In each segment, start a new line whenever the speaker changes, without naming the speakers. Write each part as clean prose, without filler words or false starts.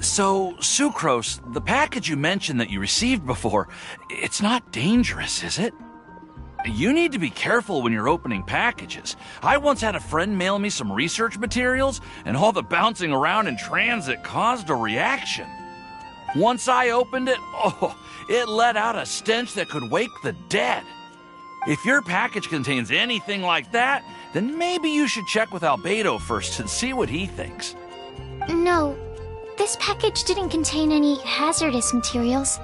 So, Sucrose, the package you mentioned that you received before, it's not dangerous, is it? You need to be careful when you're opening packages. I once had a friend mail me some research materials, and all the bouncing around in transit caused a reaction. Once I opened it, it let out a stench that could wake the dead. If your package contains anything like that, then maybe you should check with Albedo first and see what he thinks.
No, this package didn't contain any hazardous materials.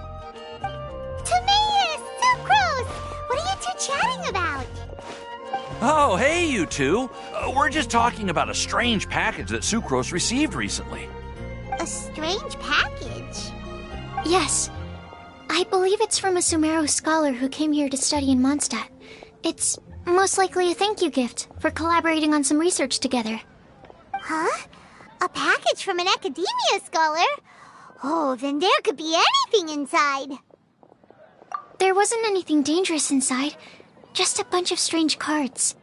Timaeus! Sucrose! What are you two chatting about?
Oh, hey, you two. We're just talking about a strange package that Sucrose received recently.
A strange package?
Yes. I believe it's from a Sumeru scholar who came here to study in Mondstadt. It's most likely a thank you gift for collaborating on some research together.
Huh? A package from an academia scholar? Oh, then there could be anything inside.
There wasn't anything dangerous inside, just a bunch of strange cards.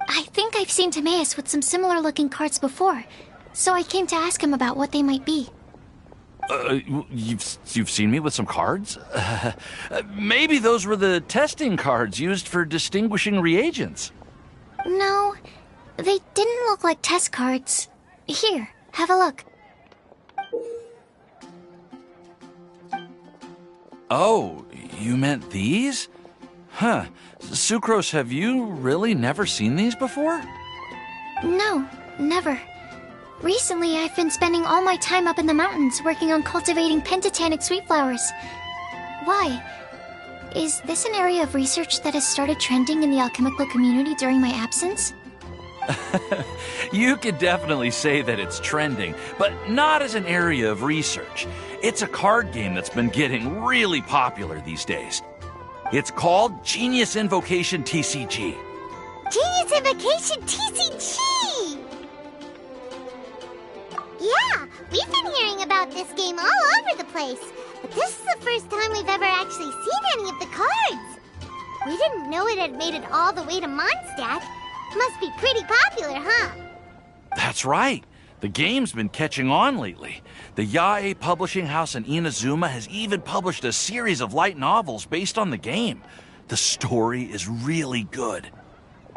I think I've seen Timaeus with some similar looking cards before, so I came to ask him about what they might be.
You've seen me with some cards? Maybe those were the testing cards used for distinguishing reagents.
No, they didn't look like test cards. Here, have a look.
Oh, you meant these? Huh. Sucrose, have you really never seen these before?
No, never. Recently, I've been spending all my time up in the mountains working on cultivating pentatonic sweet flowers. Why? Is this an area of research that has started trending in the alchemical community during my absence?
You could definitely say that it's trending, but not as an area of research. It's a card game that's been getting really popular these days. It's called Genius Invocation TCG.
Genius Invokation TCG! Yeah, we've been hearing about this game all over the place, but this is the first time we've ever actually seen any of the cards. We didn't know it had made it all the way to Mondstadt. Must be pretty popular, huh?
That's right. The game's been catching on lately. The Yae publishing house in Inazuma has even published a series of light novels based on the game. The story is really good.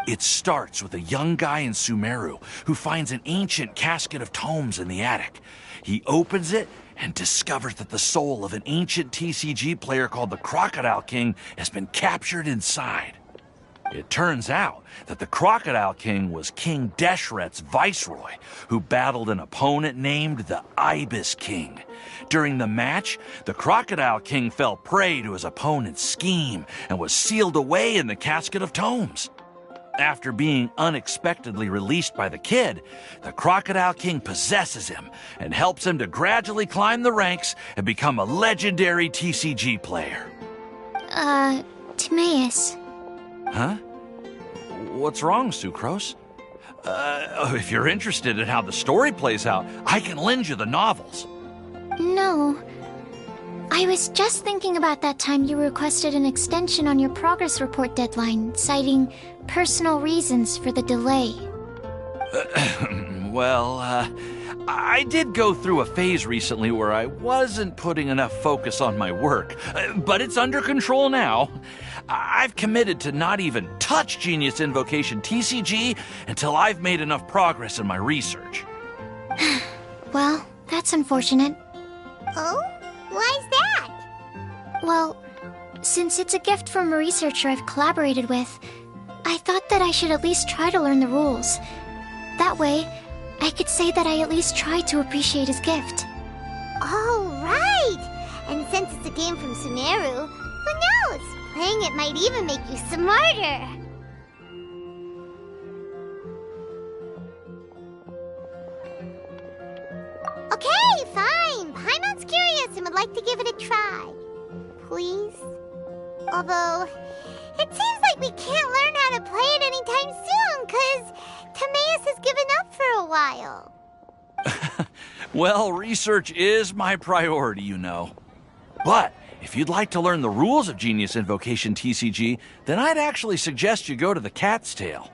It starts with a young guy in Sumeru who finds an ancient casket of tomes in the attic. He opens it and discovers that the soul of an ancient TCG player called the Crocodile King has been captured inside. It turns out that the Crocodile King was King Deshret's viceroy, who battled an opponent named the Ibis King. During the match, the Crocodile King fell prey to his opponent's scheme and was sealed away in the casket of tomes. After being unexpectedly released by the kid, the Crocodile King possesses him and helps him to gradually climb the ranks and become a legendary TCG player.
Timaeus.
Huh? What's wrong, Sucrose? If you're interested in how the story plays out, I can lend you the novels.
No. I was just thinking about that time you requested an extension on your progress report deadline, citing personal reasons for the delay.
I did go through a phase recently where I wasn't putting enough focus on my work, but it's under control now. I've committed to not even touch Genius Invocation TCG until I've made enough progress in my research.
Well, that's unfortunate.
Oh? Why's that?
Well, since it's a gift from a researcher I've collaborated with, I thought that I should at least try to learn the rules. That way, I could say that I at least tried to appreciate his gift.
Oh, right! And since it's a game from Sumeru, who knows? Playing it might even make you smarter. Okay, fine. Paimon's curious and would like to give it a try. Please? Although, it seems like we can't learn how to play it anytime soon, 'cause Timaeus has given up for a while.
Well, research is my priority, you know. But if you'd like to learn the rules of Genius Invocation TCG, then I'd actually suggest you go to the Cat's Tail.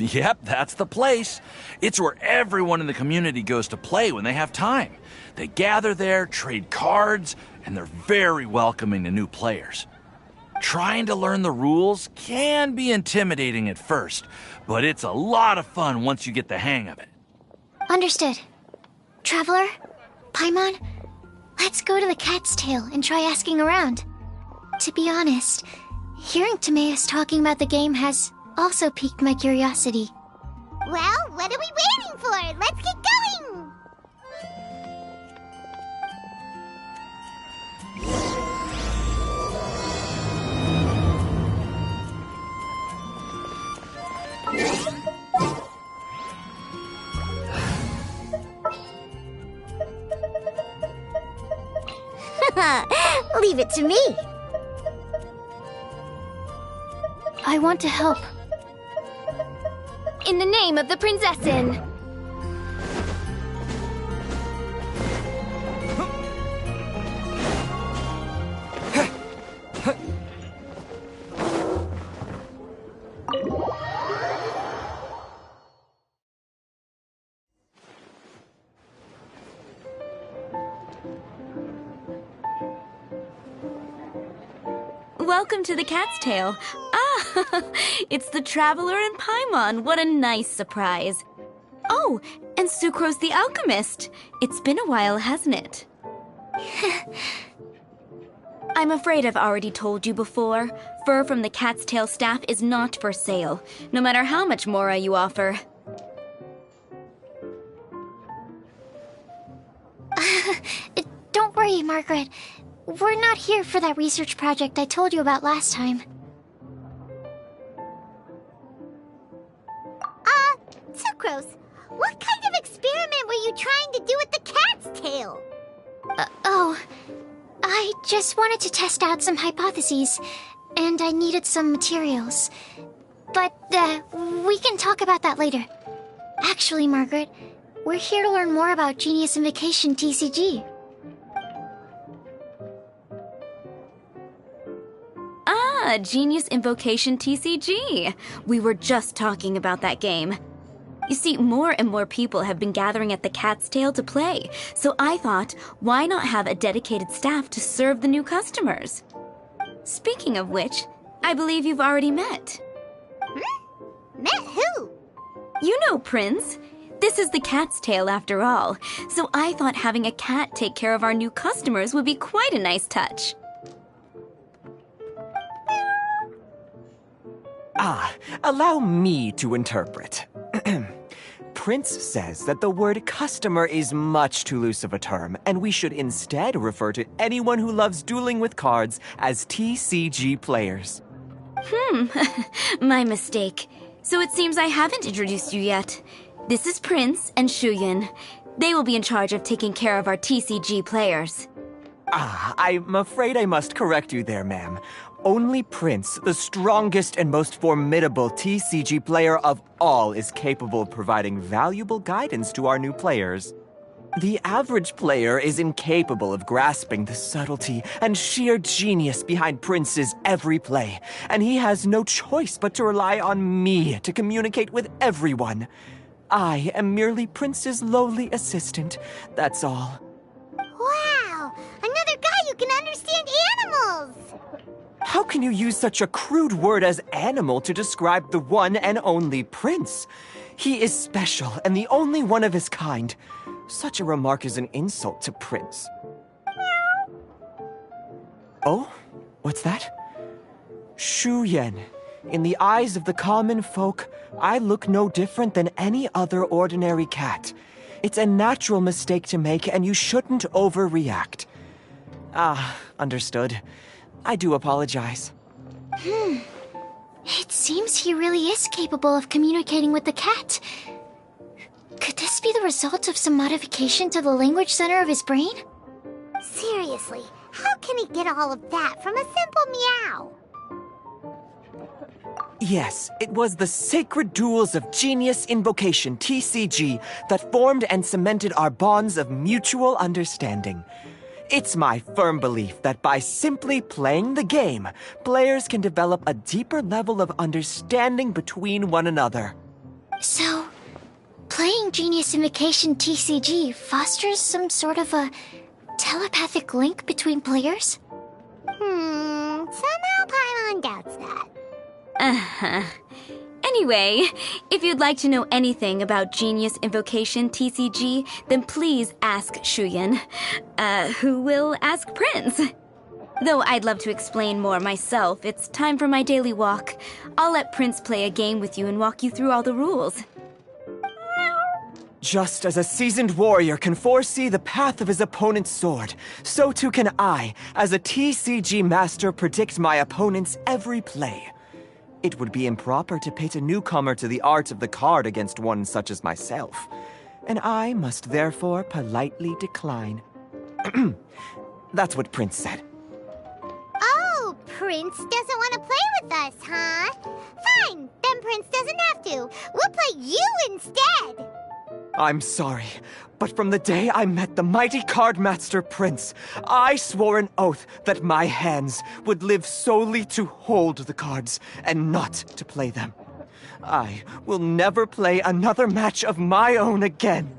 Yep, that's the place. It's where everyone in the community goes to play when they have time. They gather there, trade cards, and they're very welcoming to new players. Trying to learn the rules can be intimidating at first, but it's a lot of fun once you get the hang of it.
Understood. Traveler, Paimon, let's go to the Cat's Tail and try asking around. To be honest, hearing Timaeus talking about the game has also piqued my curiosity.
Well, what are we waiting for? Let's get going! Leave it to me.
I want to help.
In the name of the Prinzessin!
Welcome to the Cat's Tail. Ah, it's the Traveler and Paimon. What a nice surprise. Oh, and Sucrose the Alchemist. It's been a while, hasn't it? I'm afraid I've already told you before. Fur from the Cat's Tail staff is not for sale, no matter how much Mora you offer.
Don't worry, Margaret. We're not here for that research project I told you about last time.
Sucrose, what kind of experiment were you trying to do with the cat's tail?
I just wanted to test out some hypotheses, and I needed some materials. But, we can talk about that later. Actually, Margaret, we're here to learn more about Genius Invocation TCG.
Genius Invocation TCG. We were just talking about that game. You see, more and more people have been gathering at the Cat's Tail to play, so I thought, why not have a dedicated staff to serve the new customers? Speaking of which, I believe you've already met.
Met who?
You know, Prince. This is the Cat's Tail after all, so I thought having a cat take care of our new customers would be quite a nice touch.
Allow me to interpret. Prince says that the word customer is much too loose of a term, and we should instead refer to anyone who loves dueling with cards as TCG players.
My mistake. So it seems I haven't introduced you yet. This is Prince and Shuyan. They will be in charge of taking care of our TCG players.
I'm afraid I must correct you there, ma'am. Only Prince, the strongest and most formidable TCG player of all, is capable of providing valuable guidance to our new players. The average player is incapable of grasping the subtlety and sheer genius behind Prince's every play, and he has no choice but to rely on me to communicate with everyone. I am merely Prince's lowly assistant, that's all.
Wow! Another guy who can understand animals!
How can you use such a crude word as animal to describe the one and only Prince? He is special and the only one of his kind. Such a remark is an insult to Prince. Oh? What's that? Shuyan. In the eyes of the common folk, I look no different than any other ordinary cat. It's a natural mistake to make, and you shouldn't overreact. Understood. I do apologize.
It seems he really is capable of communicating with the cat. Could this be the result of some modification to the language center of his brain?
Seriously, how can he get all of that from a simple meow?
Yes, it was the sacred duels of Genius Invocation TCG that formed and cemented our bonds of mutual understanding. It's my firm belief that by simply playing the game, players can develop a deeper level of understanding between one another.
So, playing Genius Invocation TCG fosters some sort of a telepathic link between players?
Somehow Paimon doubts that.
Anyway, if you'd like to know anything about Genius Invocation TCG, then please ask Shuyan, who will ask Prince. Though I'd love to explain more myself, it's time for my daily walk. I'll let Prince play a game with you and walk you through all the rules.
Just as a seasoned warrior can foresee the path of his opponent's sword, so too can I, as a TCG master, predict my opponent's every play. It would be improper to pit a newcomer to the art of the card against one such as myself, and I must therefore politely decline. That's what Prince said.
Oh, Prince doesn't want to play with us, huh? Fine, then Prince doesn't have to. We'll play you instead.
I'm sorry, but from the day I met the mighty card master Prince, I swore an oath that my hands would live solely to hold the cards and not to play them. I will never play another match of my own again.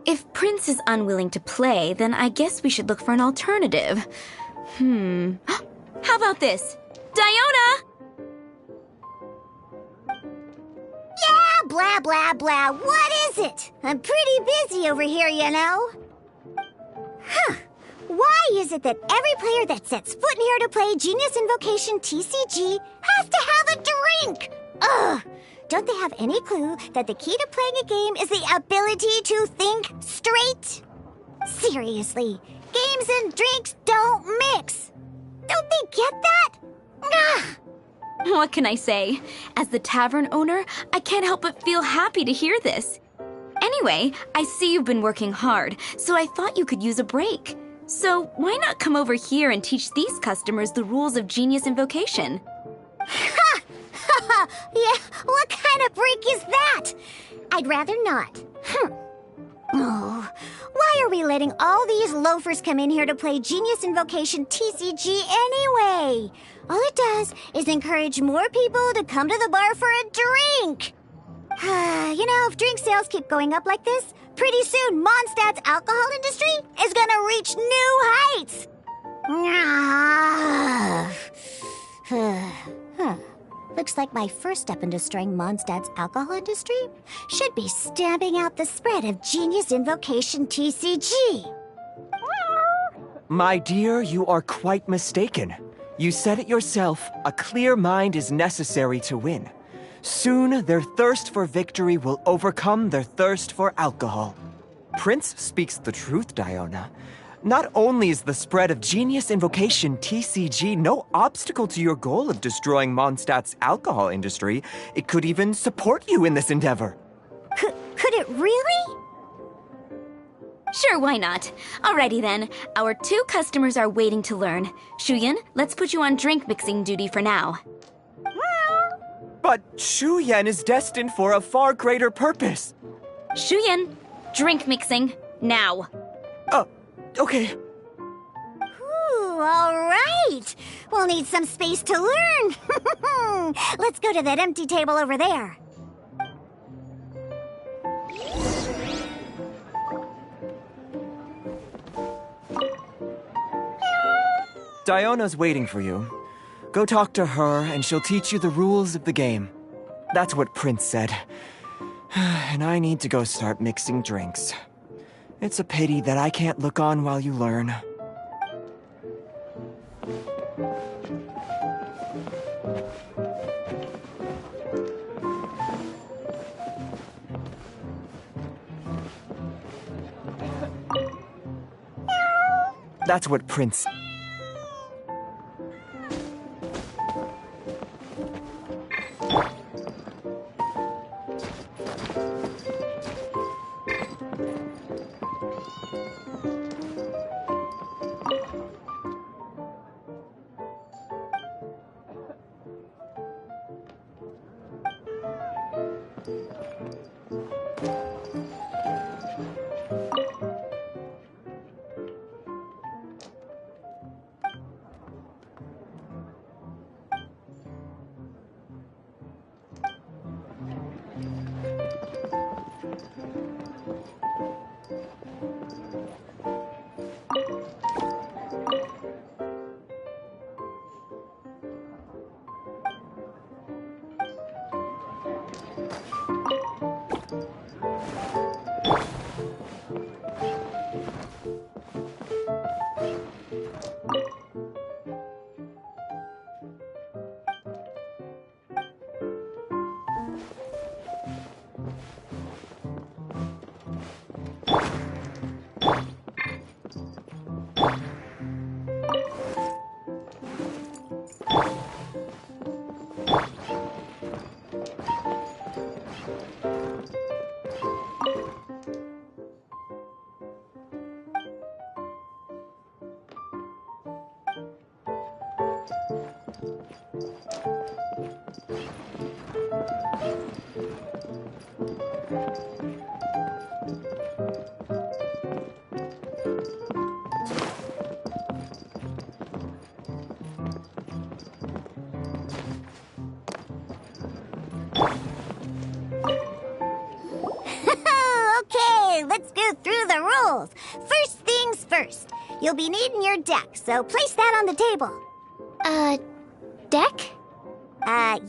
If Prince is unwilling to play, then I guess we should look for an alternative. How about this? Diona!
Yeah, blah, blah, blah. What is it? I'm pretty busy over here, you know. Why is it that every player that sets foot in here to play Genius Invocation TCG has to have a drink? Ugh! Don't they have any clue that the key to playing a game is the ability to think straight? Seriously, games and drinks don't mix. Don't they get that? Ugh!
What can I say? As the tavern owner, I can't help but feel happy to hear this. Anyway, I see you've been working hard, so I thought you could use a break. So why not come over here and teach these customers the rules of Genius Invocation?
Ha! Yeah, what kind of break is that? I'd rather not. Oh, why are we letting all these loafers come in here to play Genius Invocation TCG anyway? All it does is encourage more people to come to the bar for a drink. You know, if drink sales keep going up like this, pretty soon Mondstadt's alcohol industry is gonna reach new heights. Looks like my first step in destroying Mondstadt's alcohol industry should be stamping out the spread of Genius Invocation TCG.
My dear, you are quite mistaken. You said it yourself, a clear mind is necessary to win. Soon, their thirst for victory will overcome their thirst for alcohol. Prince speaks the truth, Diona. Not only is the spread of Genius Invocation TCG no obstacle to your goal of destroying Mondstadt's alcohol industry, it could even support you in this endeavor.
Could it really?
Sure, why not? Alrighty then, our 2 customers are waiting to learn. Shuyan, let's put you on drink mixing duty for now.
But Shuyan is destined for a far greater purpose.
Shuyan, drink mixing, now.
Okay.
Ooh, all right. We'll need some space to learn. Let's go to that empty table over there.
Diona's waiting for you. Go talk to her, and she'll teach you the rules of the game. That's what Prince said. And I need to go start mixing drinks. It's a pity that I can't look on while you learn. That's what Prince...
Okay, let's go through the rules. First things first. You'll be needing your deck, so place that on the table.
Deck?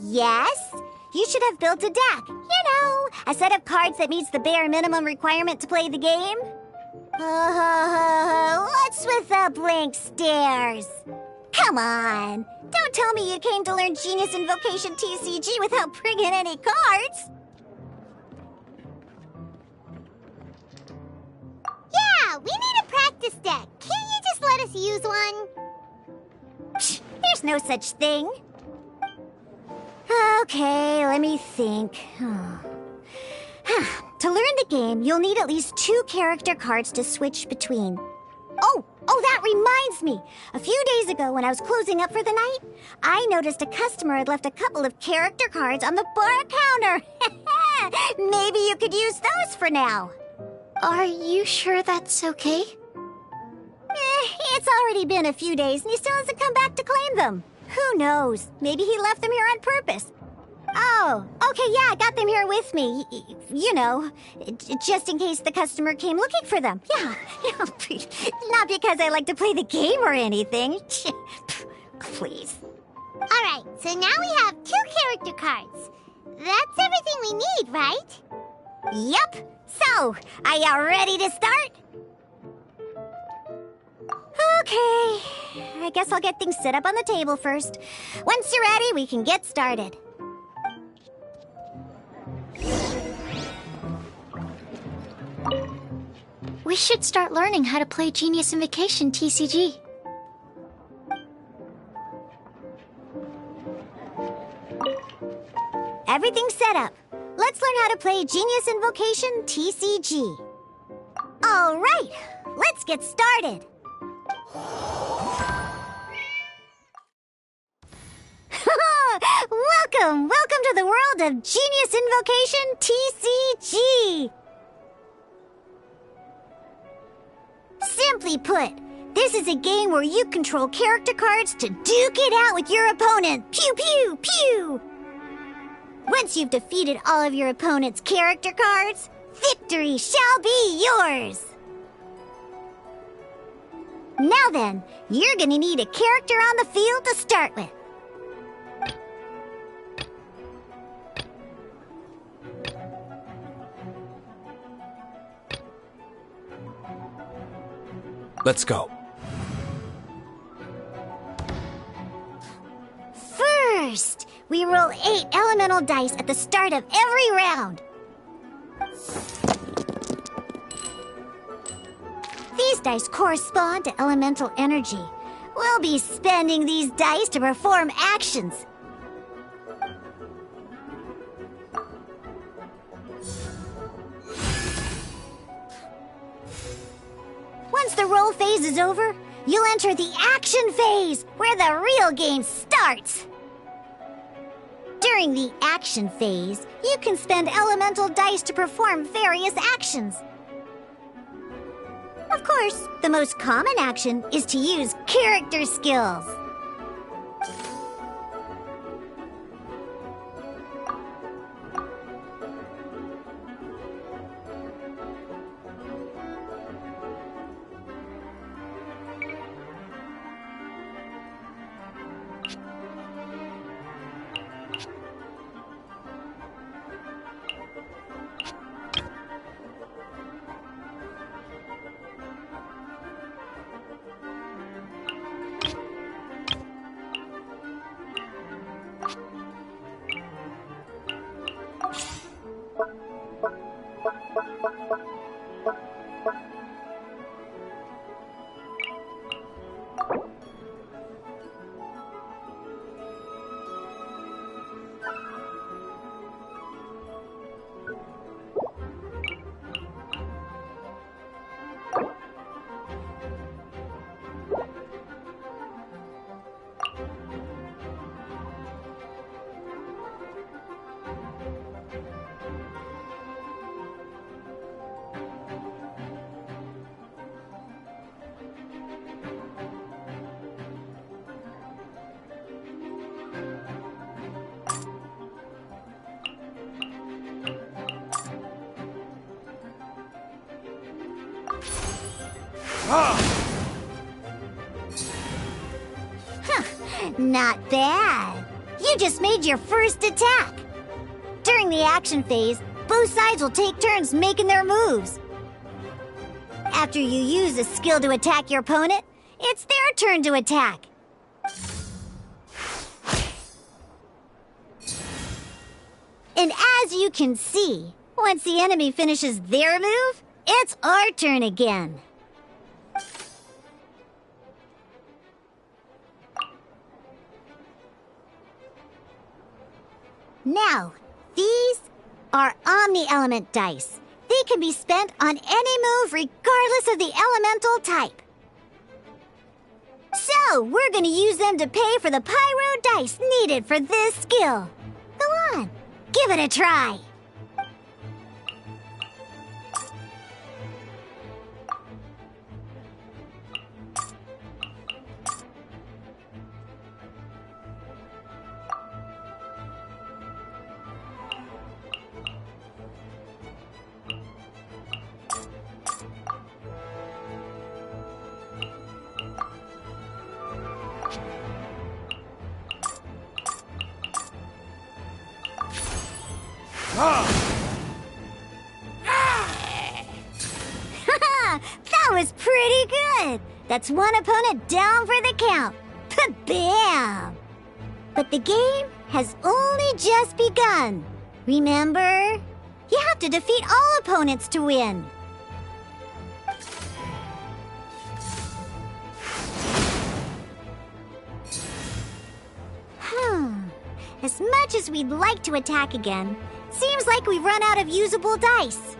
Yes? You should have built a deck. You know, a set of cards that meets the bare minimum requirement to play the game. What's with the blank stares? Come on. Don't tell me you came to learn Genius Invocation TCG without bringing any cards. Yeah, we need a practice deck. Can't you just let us use one? Psh, there's no such thing. Okay, let me think. To learn the game, you'll need at least 2 character cards to switch between. Oh, that reminds me. A few days ago, when I was closing up for the night, I noticed a customer had left a couple of character cards on the bar counter. Maybe you could use those for now.
Are you sure that's okay?
It's already been a few days and he still hasn't come back to claim them. Who knows? Maybe he left them here on purpose. Oh, okay, yeah, I got them here with me. You know, just in case the customer came looking for them. Yeah, not because I like to play the game or anything. Please. All right, so now we have 2 character cards. That's everything we need, right? Yep. So, are you ready to start? Okay, I guess I'll get things set up on the table first. Once you're ready, we can get started.
We should start learning how to play Genius Invocation TCG.
Everything's set up. Let's learn how to play Genius Invocation TCG. All right, let's get started. Welcome to the world of Genius Invocation TCG. Simply put, this is a game where you control character cards to duke it out with your opponent. Pew, pew, pew! Once you've defeated all of your opponent's character cards, victory shall be yours! Now then, you're gonna need a character on the field to start with.
Let's go.
First, we roll 8 elemental dice at the start of every round. These dice correspond to elemental energy. We'll be spending these dice to perform actions. Once the roll phase is over, you'll enter the action phase, where the real game starts. During the action phase, you can spend elemental dice to perform various actions. Of course, the most common action is to use character skills. Not bad. You just made your first attack. During the action phase, both sides will take turns making their moves. After you use a skill to attack your opponent, it's their turn to attack. And as you can see, once the enemy finishes their move, it's our turn again. Now, these are Omni-Element dice. They can be spent on any move regardless of the elemental type. So, we're gonna use them to pay for the pyro dice needed for this skill. Go on, give it a try. That was pretty good. That's one opponent down for the count. Bam! But the game has only just begun. Remember? You have to defeat all opponents to win. As much as we'd like to attack again, seems like we've run out of usable dice.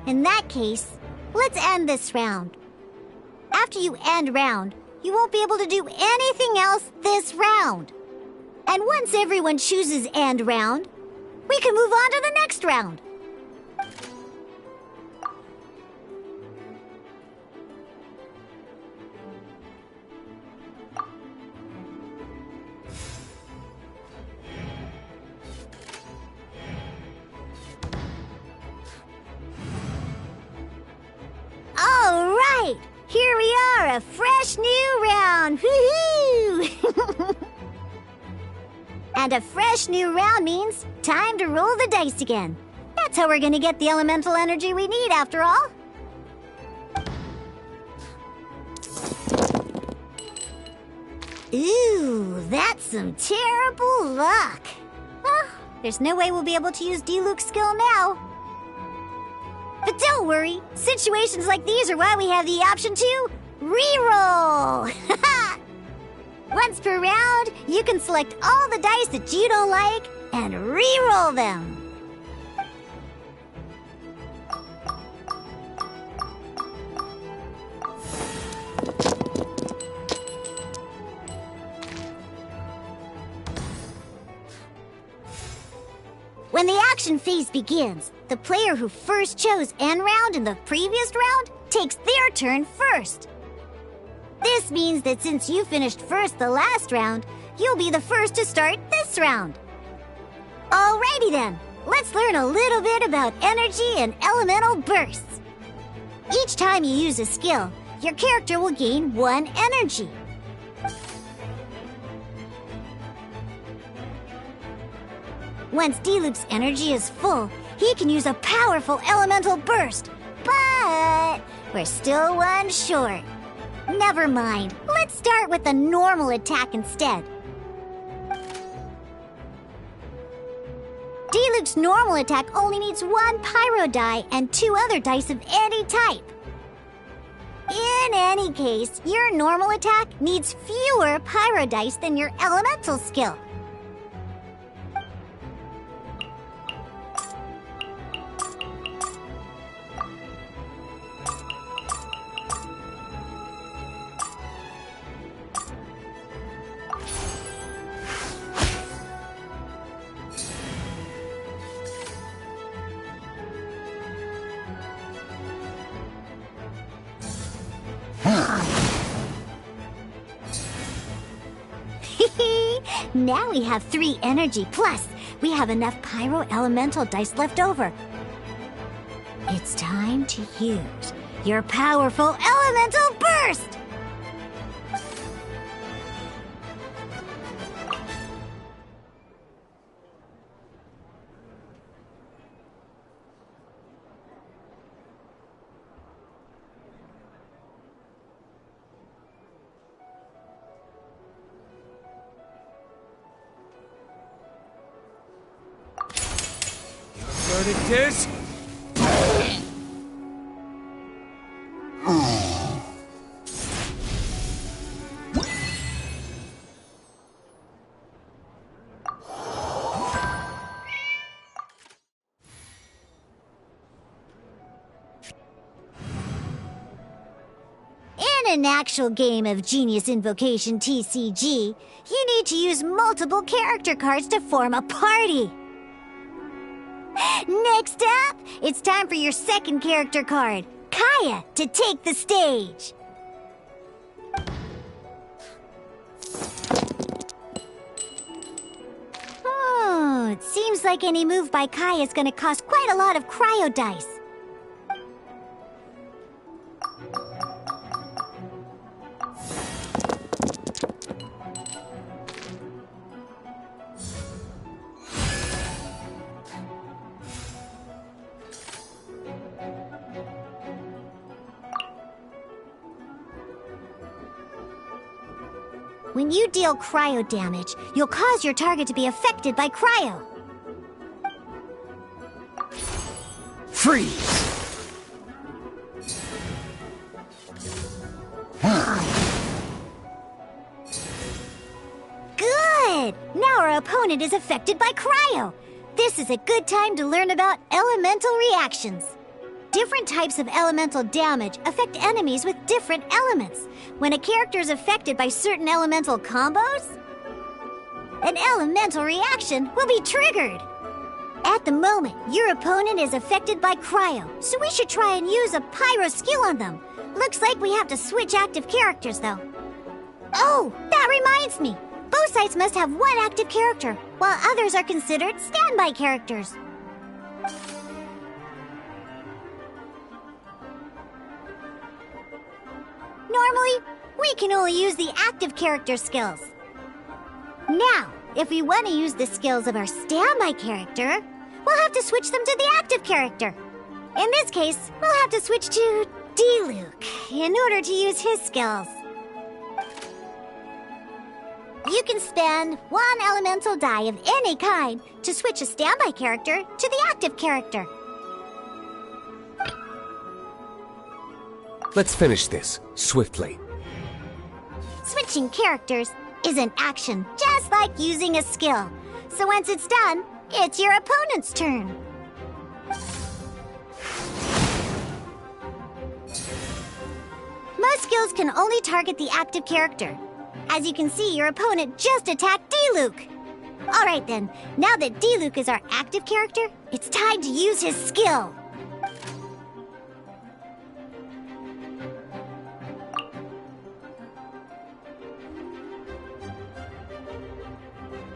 In that case, let's end this round. After you end round, you won't be able to do anything else this round. And once everyone chooses end round, we can move on to the next round. All right, here we are, a fresh new round. Woohoo! And a fresh new round means time to roll the dice again. That's how we're gonna get the elemental energy we need, after all. Ooh, that's some terrible luck. Well, there's no way we'll be able to use Diluc's skill now. But don't worry, situations like these are why we have the option to re-roll. Once per round, you can select all the dice that you don't like and re-roll them. When the action phase begins, the player who first chose end round in the previous round takes their turn first. This means that since you finished first the last round, you'll be the first to start this round. Alrighty then, let's learn a little bit about energy and elemental bursts. Each time you use a skill, your character will gain 1 energy. Once Diluc's energy is full, he can use a powerful elemental burst. But we're still 1 short. Never mind. Let's start with a normal attack instead. Diluc's normal attack only needs 1 pyro die and 2 other dice of any type. In any case, your normal attack needs fewer pyro dice than your elemental skill. Now we have 3 energy, plus we have enough pyro elemental dice left over. It's It's time to use your powerful elemental burst!
Verdict is...
In an actual game of Genius Invocation TCG, you need to use multiple character cards to form a party. Next up, it's time for your second character card, Kaya, to take the stage. It seems like any move by Kaya is going to cost quite a lot of cryo dice. When you deal cryo damage, you'll cause your target to be affected by cryo.
Freeze!
Good! Now our opponent is affected by cryo. This is a good time to learn about elemental reactions. Different types of elemental damage affect enemies with different elements. When a character is affected by certain elemental combos, an elemental reaction will be triggered. At the moment, your opponent is affected by cryo, so we should try and use a pyro skill on them. Looks like we have to switch active characters, though. Oh, that reminds me. Both sides must have one active character, while others are considered standby characters. Normally, we can only use the active character skills. Now, if we want to use the skills of our standby character, we'll have to switch them to the active character. In this case, we'll have to switch to D-Luke in order to use his skills. You can spend one elemental die of any kind to switch a standby character to the active character.
Let's finish this, swiftly.
Switching characters is an action just like using a skill. So once it's done, it's your opponent's turn. Most skills can only target the active character. As you can see, your opponent just attacked D-Luke. Alright then, now that D-Luke is our active character, it's time to use his skill.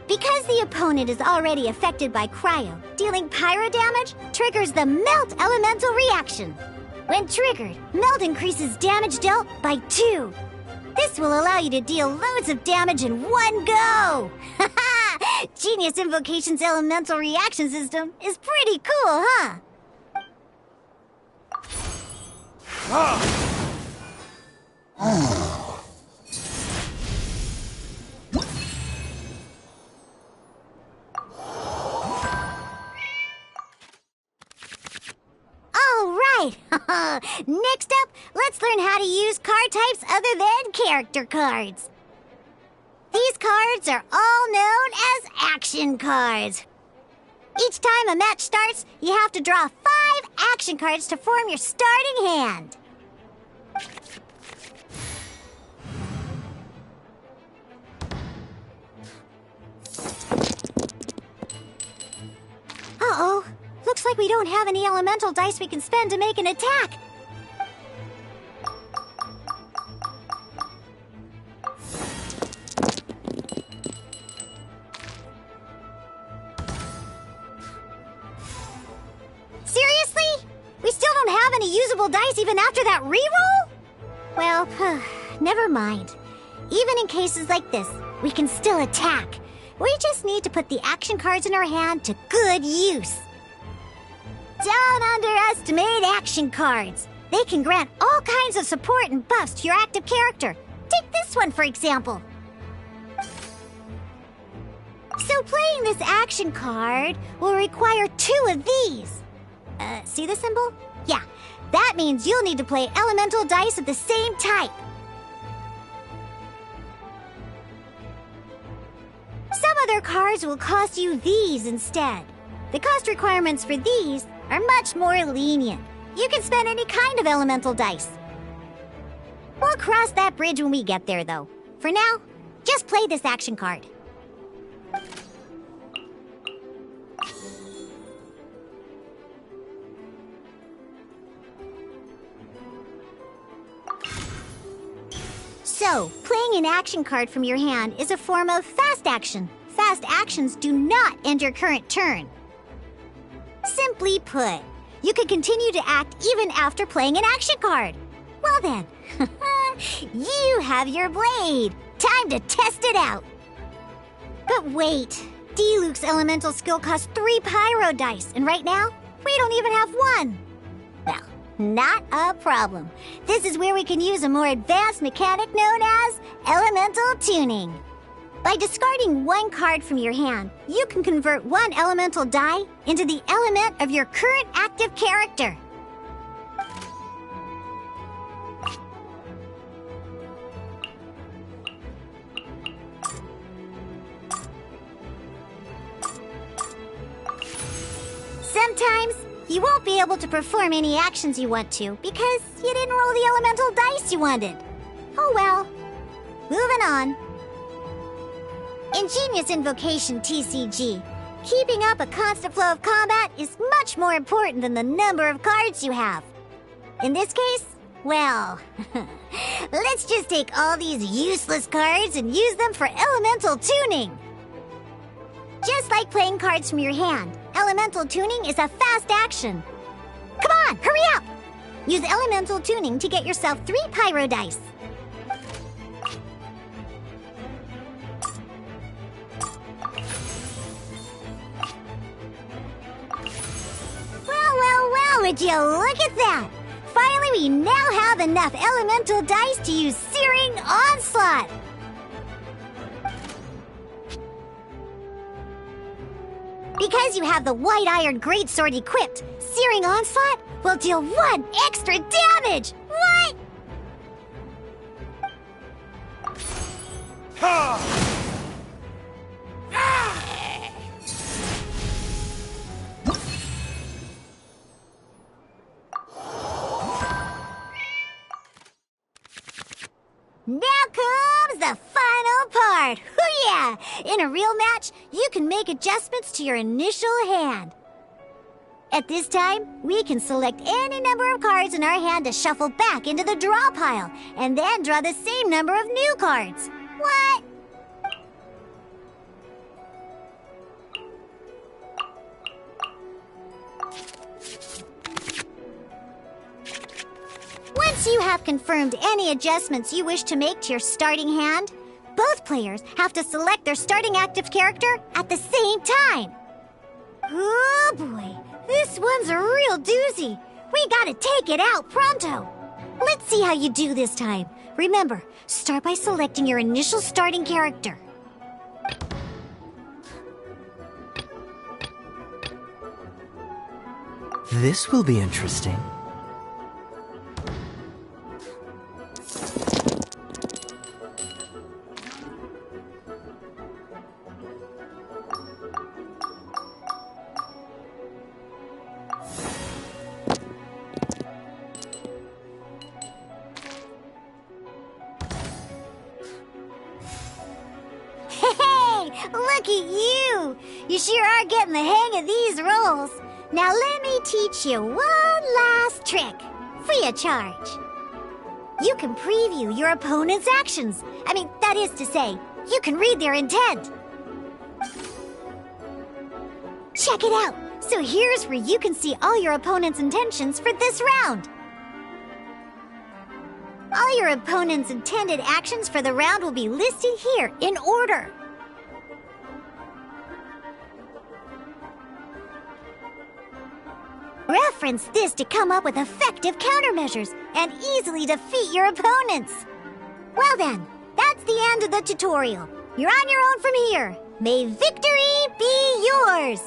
Because the opponent is already affected by cryo, dealing pyro damage triggers the Melt Elemental reaction. When triggered, Melt increases damage dealt by 2. This will allow you to deal loads of damage in one go! Genius Invocation's elemental reaction system is pretty cool, huh? Next up, let's learn how to use card types other than character cards. These cards are all known as action cards. Each time a match starts, you have to draw 5 action cards to form your starting hand. Uh-oh. Looks like we don't have any elemental dice we can spend to make an attack. Seriously? We still don't any usable dice even after that reroll? Well, never mind. Even in cases like this, we can still attack. We just need to put the action cards in our hand to good use. Don't underestimate action cards. They can grant all kinds of support and buffs to your active character. Take this one, for example. So playing this action card will require 2 of these. See the symbol? Yeah, that means you'll need to play elemental dice of the same type. Some other cards will cost you these instead. The cost requirements for these are much more lenient. You can spend any kind of elemental dice. We'll cross that bridge when we get there, though. For now, just play this action card. So, playing an action card from your hand is a form of fast action. Fast actions do not end your current turn. Simply put, you can continue to act even after playing an action card. Well then, you have your blade. Time to test it out. But wait, Diluc's elemental skill costs 3 pyro dice, and right now, we don't even have 1. Well, not a problem. This is where we can use a more advanced mechanic known as elemental tuning. By discarding 1 card from your hand, you can convert 1 elemental die into the element of your current active character. Sometimes, you won't be able to perform any actions you want to because you didn't roll the elemental dice you wanted. Oh well. Moving on. Ingenious Invocation TCG. Keeping up a constant flow of combat is much more important than the number of cards you have. In this case, well, let's just take all these useless cards and use them for elemental tuning. Just like playing cards from your hand, elemental tuning is a fast action. Come on, hurry up! Use elemental tuning to get yourself 3 pyro dice. Well, would you look at that? Finally, we now have enough elemental dice to use Searing Onslaught. Because you have the White Iron Greatsword equipped, Searing Onslaught will deal 1 extra damage! What? Now comes the final part! Hoo-yeah! In a real match, you can make adjustments to your initial hand. At this time, we can select any number of cards in our hand to shuffle back into the draw pile, and then draw the same number of new cards. What? Once you have confirmed any adjustments you wish to make to your starting hand, both players have to select their starting active character at the same time. Oh boy, this one's a real doozy. We gotta take it out pronto. Let's see how you do this time. Remember, start by selecting your initial starting character.
This will be interesting.
Look at you! You sure are getting the hang of these rolls. Now let me teach you one last trick, free of charge. You can preview your opponent's actions. I mean, that is to say, you can read their intent. Check it out. So here's where you can see all your opponent's intentions for this round. All your opponent's intended actions for the round will be listed here in order. Reference this to come up with effective countermeasures and easily defeat your opponents. Well then, that's the end of the tutorial. You're on your own from here. May victory be yours!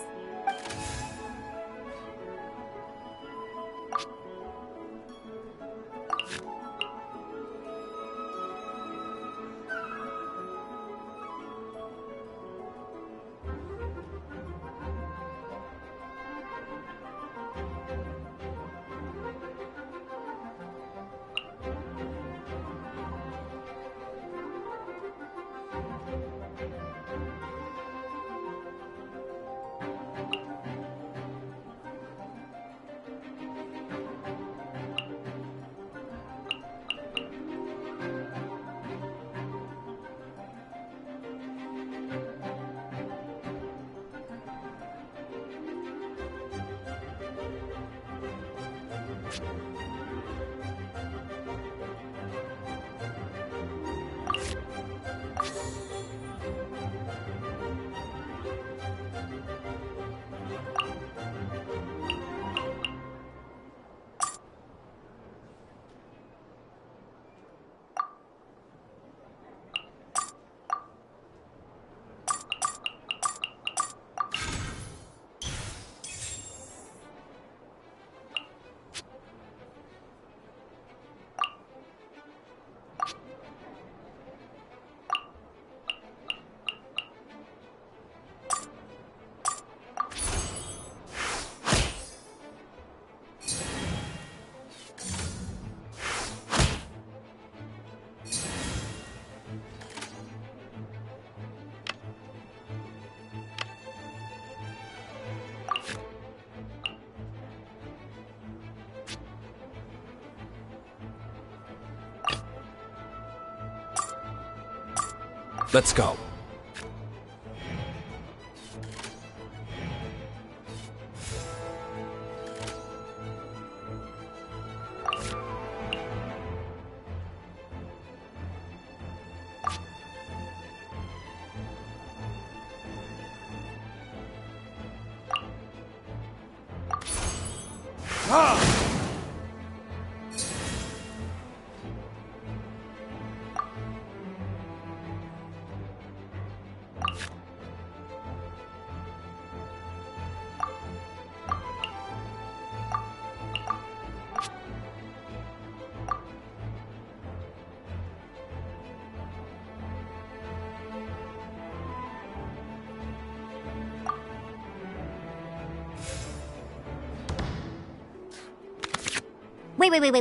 Let's go.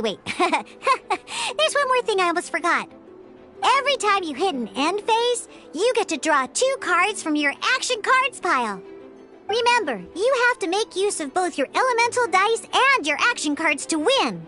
Wait. There's one more thing I almost forgot. Every time you hit an end phase, you get to draw 2 cards from your action cards pile. Remember, you have to make use of both your elemental dice and your action cards to win.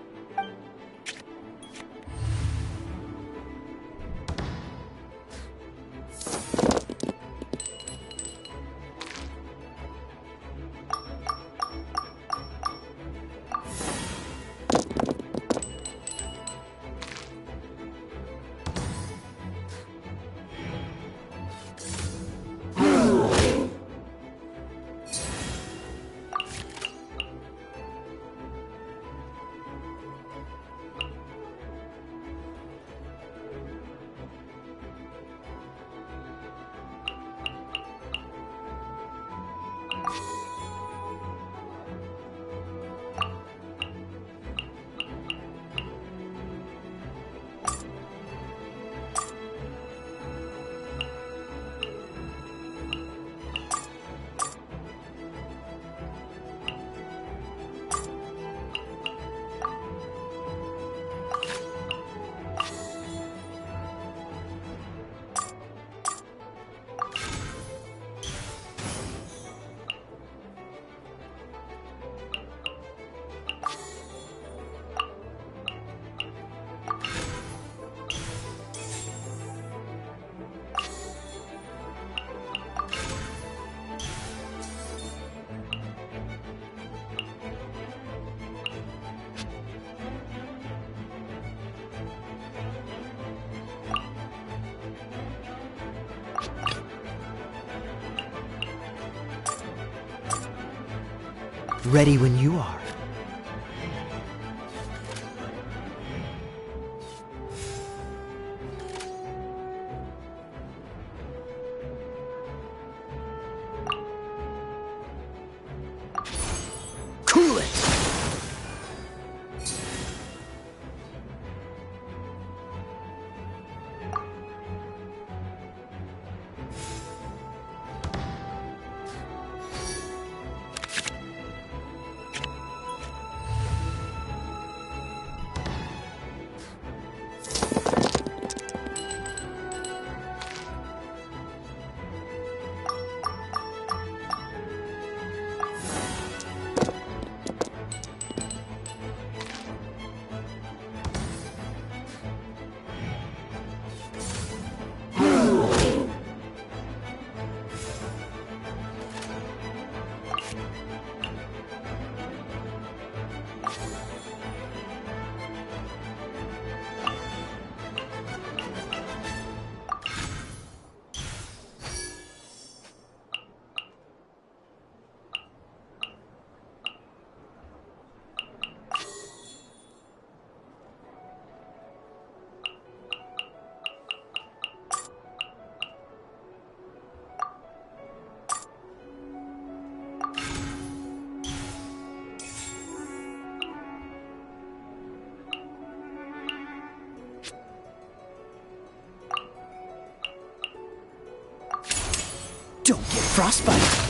Ready when you are.
Cool it!
Don't get frostbite.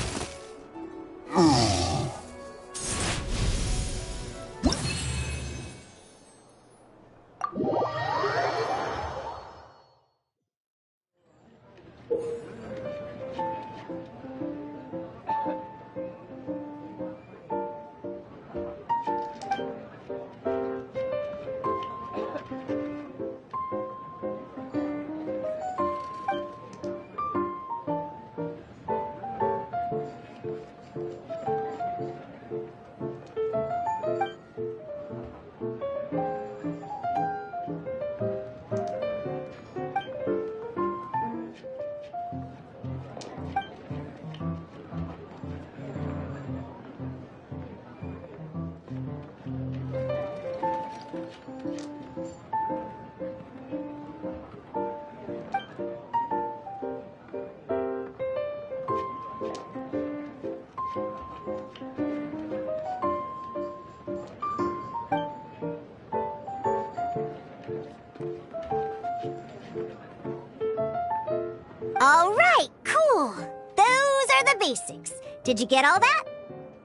All right, cool. Those are the basics. Did you get all that?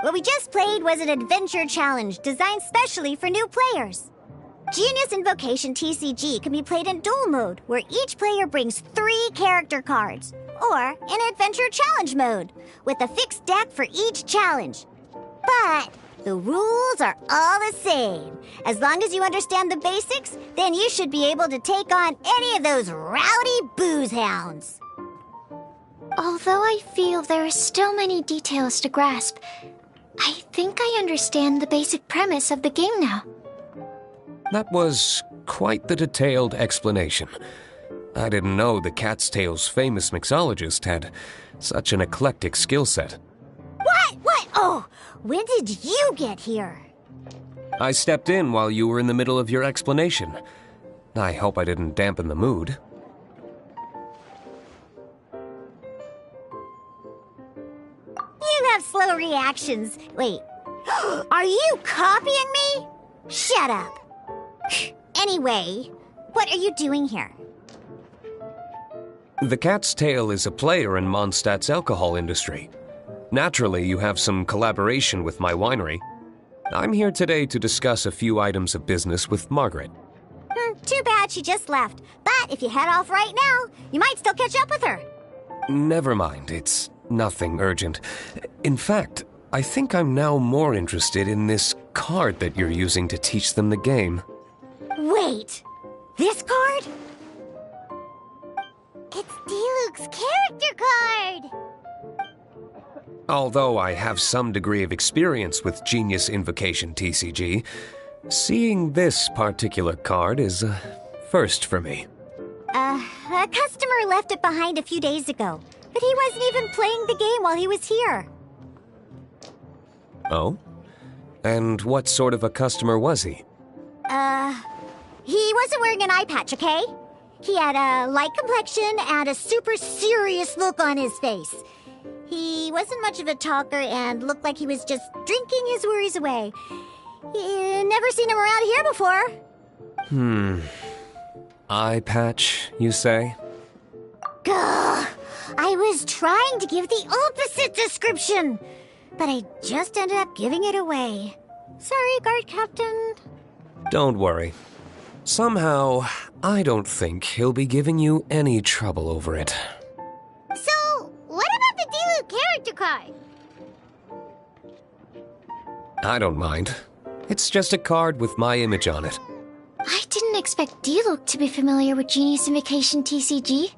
What we just played was an adventure challenge designed specially for new players. Genius Invocation TCG can be played in duel mode, where each player brings 3 character cards, or in adventure challenge mode, with a fixed deck for each challenge. But the rules are all the same. As long as you understand the basics, then you should be able to take on any of those rowdy booze hounds.
Although I feel there are still many details to grasp, I think I understand the basic premise of the game now.
That was quite the detailed explanation. I didn't know the Cat's Tail's famous mixologist had such an eclectic skill set.
What? Oh, when did you get here?
I stepped in while you were in the middle of your explanation. I hope I didn't dampen the mood.
You have slow reactions. Wait, are you copying me? Shut up. Anyway, what are you doing here?
The Cat's Tail is a player in Mondstadt's alcohol industry. Naturally, you have some collaboration with my winery. I'm here today to discuss a few items of business with Margaret.
Too bad she just left. But if you head off right now, you might still catch up with her.
Never mind, it's nothing urgent. In fact, I think I'm now more interested in this card that you're using to teach them the game.
Wait, this card? It's Diluc's character card!
Although I have some degree of experience with Genius Invocation TCG, seeing this particular card is a first for me.
A customer left it behind a few days ago, but he wasn't even playing the game while he was here.
Oh? And what sort of a customer was he?
He wasn't wearing an eye patch, okay? He had a light complexion and a super serious look on his face. He wasn't much of a talker and looked like he was just drinking his worries away. Never seen him around here before.
Eye patch, you say?
Gah! I was trying to give the opposite description, but I just ended up giving it away. Sorry, guard captain.
Don't worry. Somehow, I don't think he'll be giving you any trouble over it.
So, what about the Diluc character card?
I don't mind. It's just a card with my image on it.
I didn't expect Diluc to be familiar with Genius Invocation TCG.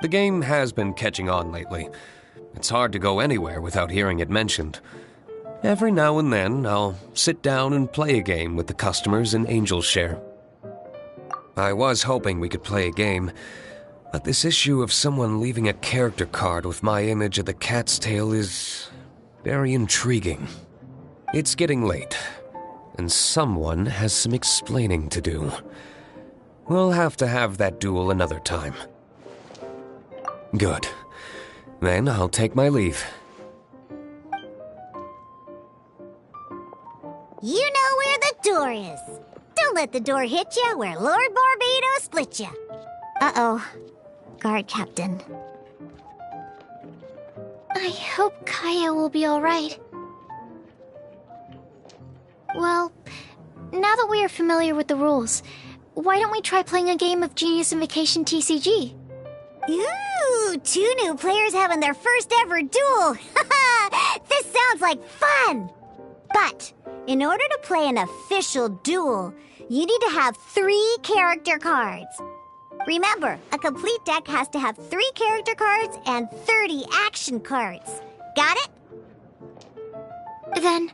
The game has been catching on lately. It's hard to go anywhere without hearing it mentioned. Every now and then, I'll sit down and play a game with the customers in Angel's Share. I was hoping we could play a game, but this issue of someone leaving a character card with my image of the cat's tail is very intriguing. It's getting late, and someone has some explaining to do. We'll have to have that duel another time. Good. Then I'll take my leave.
You know where the door is. Don't let the door hit you where Lord Barbados split you. Uh-oh. Guard captain.
I hope Kaya will be alright. Well, now that we are familiar with the rules, why don't we try playing a game of Genius Invocation TCG?
Ooh, 2 new players having their first ever duel. This sounds like fun! But, in order to play an official duel, you need to have 3 character cards. Remember, a complete deck has to have 3 character cards and 30 action cards. Got it?
Then,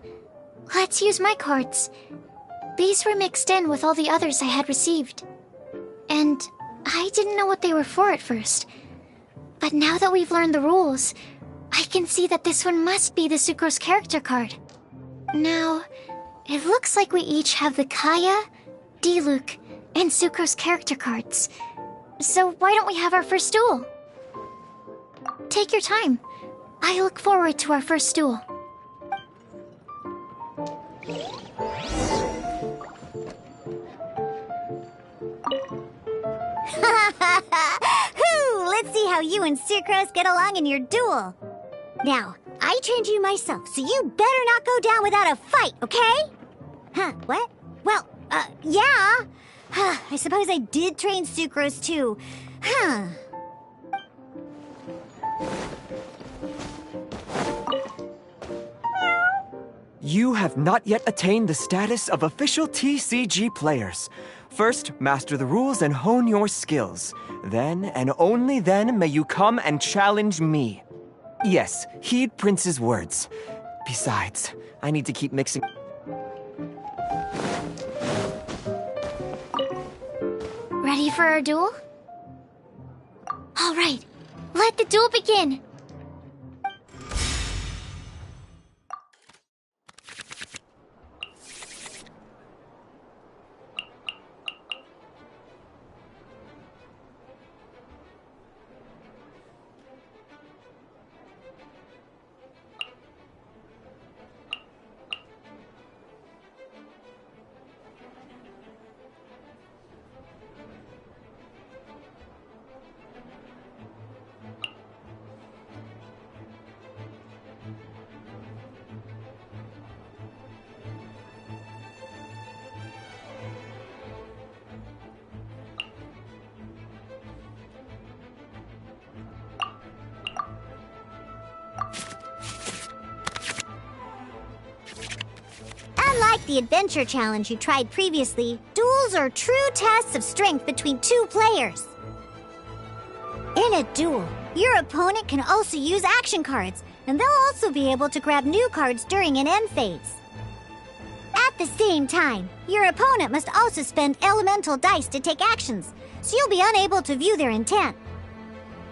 let's use my cards. These were mixed in with all the others I had received. And I didn't know what they were for at first. But now that we've learned the rules, I can see that this one must be the Sucrose character card. Now, it looks like we each have the Kaya, Diluc, and Sucrose character cards. So why don't we have our first duel? Take your time. I look forward to our first duel.
Let's see how you and Sucrose get along in your duel. Now, I trained you myself, so you better not go down without a fight, okay? Huh, what? Well, yeah. I suppose I did train Sucrose too. Huh.
You have not yet attained the status of official TCG players. First, master the rules and hone your skills. Then, and only then, may you come and challenge me. Yes, heed Prince's words. Besides, I need to keep mixing...
Ready for our duel? All right, let the duel begin.
Unlike the adventure challenge you tried previously, duels are true tests of strength between 2 players. In a duel, your opponent can also use action cards, and they'll also be able to grab new cards during an end phase. At the same time, your opponent must also spend elemental dice to take actions, so you'll be unable to view their intent.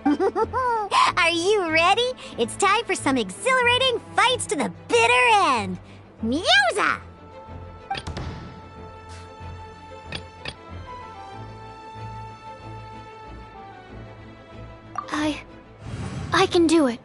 Are you ready? It's time for some exhilarating fights to the bitter end. Musa!
I can do it.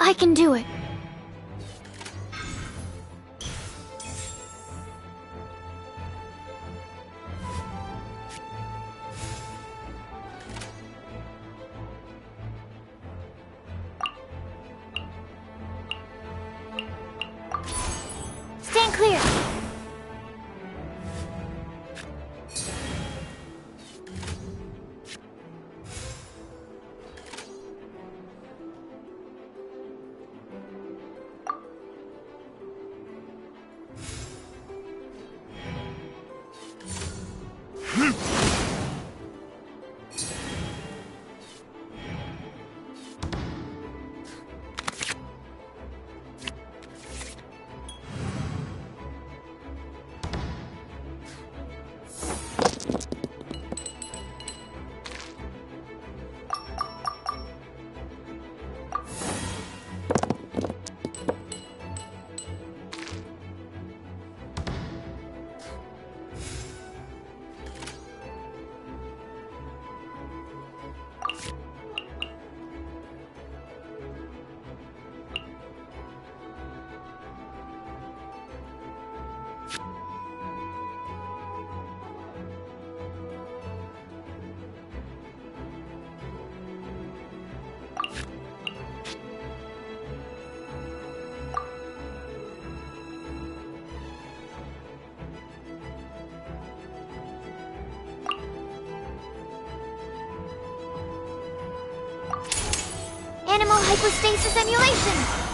I can do it. Stand clear. Animal hypostasis emulation!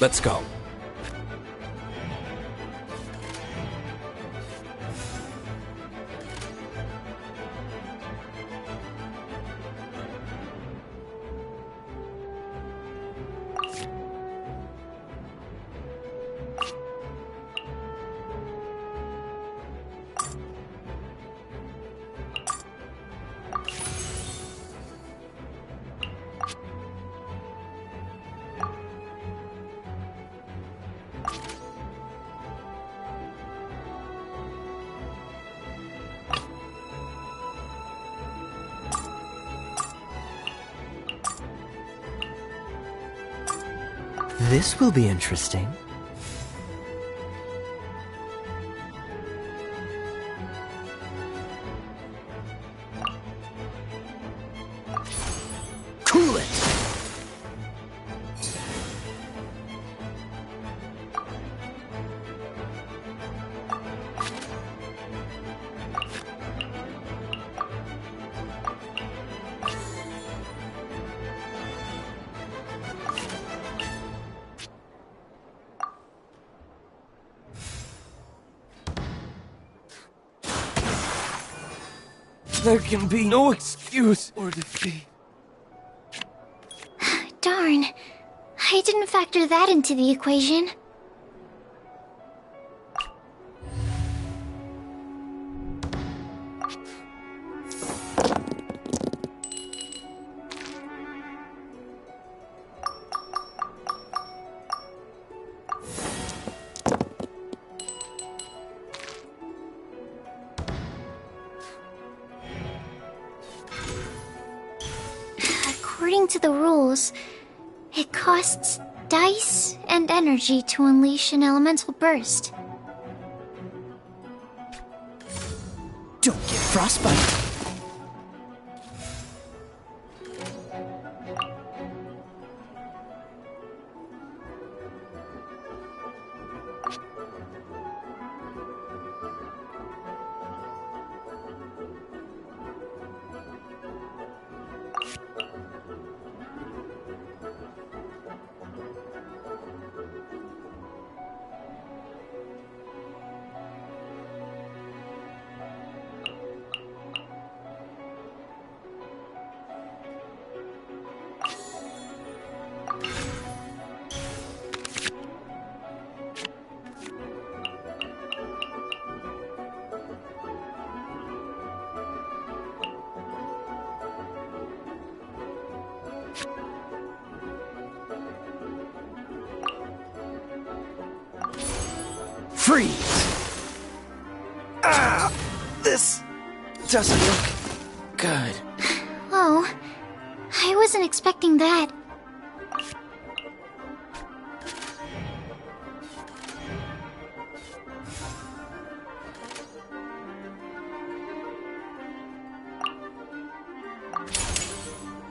Let's go.
This will be interesting. Cool it!
There can be no excuse or defeat.
Darn. I didn't factor that into the equation. According to the rules, it costs dice and energy to unleash an elemental burst.
Don't get frostbite. Freeze! Ah! This doesn't look good.
Oh, I wasn't expecting that.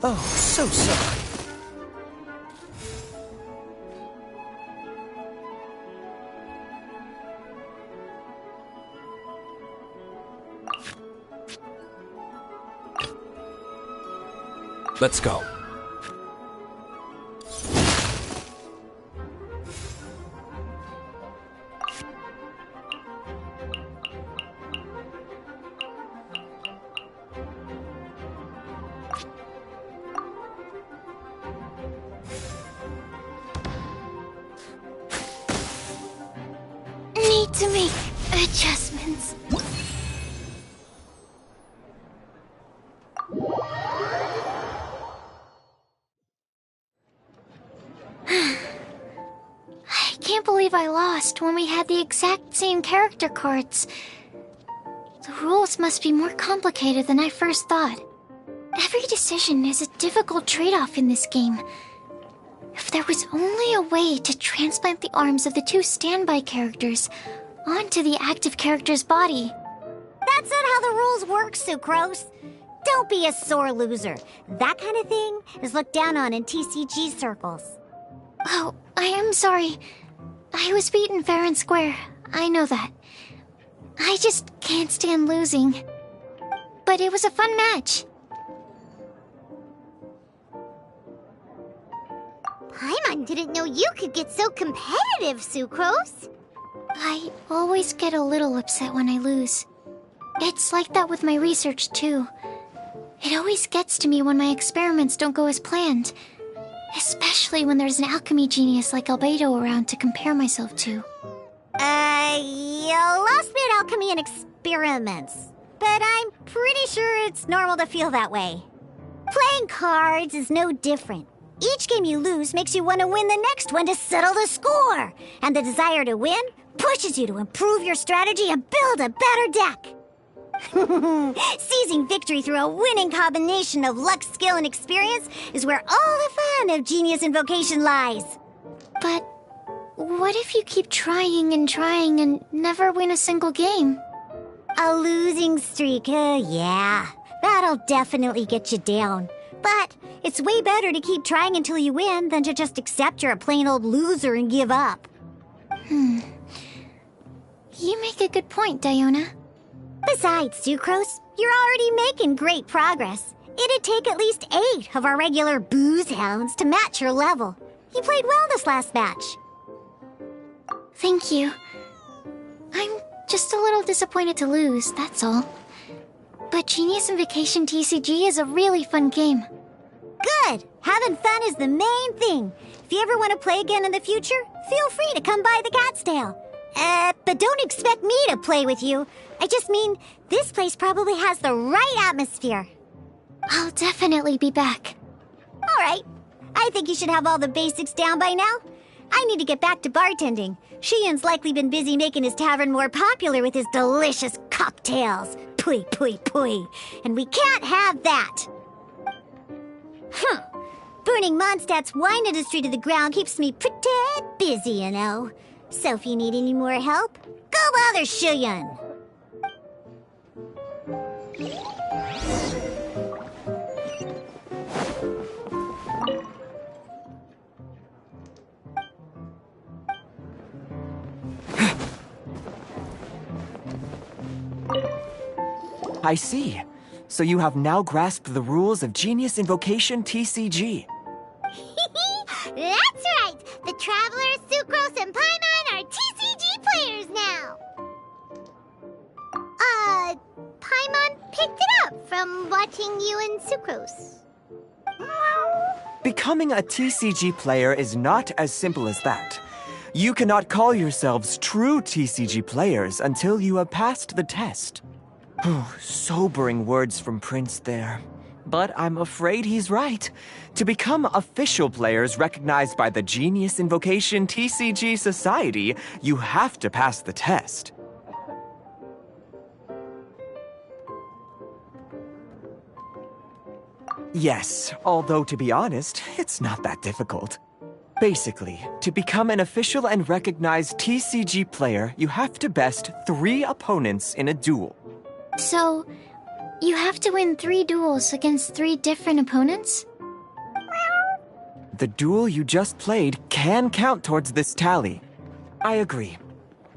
Oh, so sorry.
Let's go.
Need to make adjustments. I can't believe I lost when we had the exact same character cards. The rules must be more complicated than I first thought. Every decision is a difficult trade-off in this game. If there was only a way to transplant the arms of the two standby characters onto the active character's body.
That's not how the rules work, Sucrose. Don't be a sore loser. That kind of thing is looked down on in TCG circles.
Oh, I am sorry. I was beaten fair and square. I know that. I just can't stand losing. But it was a fun match.
Paimon didn't know you could get so competitive, Sucrose.
I always get a little upset when I lose. It's like that with my research, too. It always gets to me when my experiments don't go as planned. Especially when there's an alchemy genius like Albedo around to compare myself to.
You lost me at alchemy and experiments. But I'm pretty sure it's normal to feel that way. Playing cards is no different. Each game you lose makes you want to win the next one to settle the score. And the desire to win pushes you to improve your strategy and build a better deck. Seizing victory through a winning combination of luck, skill, and experience is where all the fun of Genius Invocation lies.
But what if you keep trying and never win a single game?
A losing streak, yeah. That'll definitely get you down. But it's way better to keep trying until you win than to just accept you're a plain old loser and give up.
You make a good point, Diona.
Besides, Sucrose, you're already making great progress. It'd take at least 8 of our regular booze hounds to match your level. You played well this last match.
Thank you. I'm just a little disappointed to lose, that's all. But Genius Invocation TCG is a really fun game.
Good! Having fun is the main thing. If you ever want to play again in the future, feel free to come by the Cat's Tail. But don't expect me to play with you. I just mean, this place probably has the right atmosphere.
I'll definitely be back.
Alright. I think you should have all the basics down by now. I need to get back to bartending. Shiyan's likely been busy making his tavern more popular with his delicious cocktails. Pui, pui, pui. And we can't have that. Burning Mondstadt's wine industry to the ground keeps me pretty busy, you know. So if you need any more help, go bother Shiyan.
I see. So you have now grasped the rules of Genius Invocation TCG.
That's right! The Traveler, Sucrose, and Paimon are TCG players now! Paimon picked it up from watching you and Sucrose.
Becoming a TCG player is not as simple as that. You cannot call yourselves true TCG players until you have passed the test. Sobering words from Prince there. But I'm afraid he's right. To become official players recognized by the Genius Invocation TCG Society, you have to pass the test. Yes, although to be honest, it's not that difficult. Basically, to become an official and recognized TCG player, you have to best 3 opponents in a duel.
So, you have to win 3 duels against 3 different opponents?
The duel you just played can count towards this tally. I agree.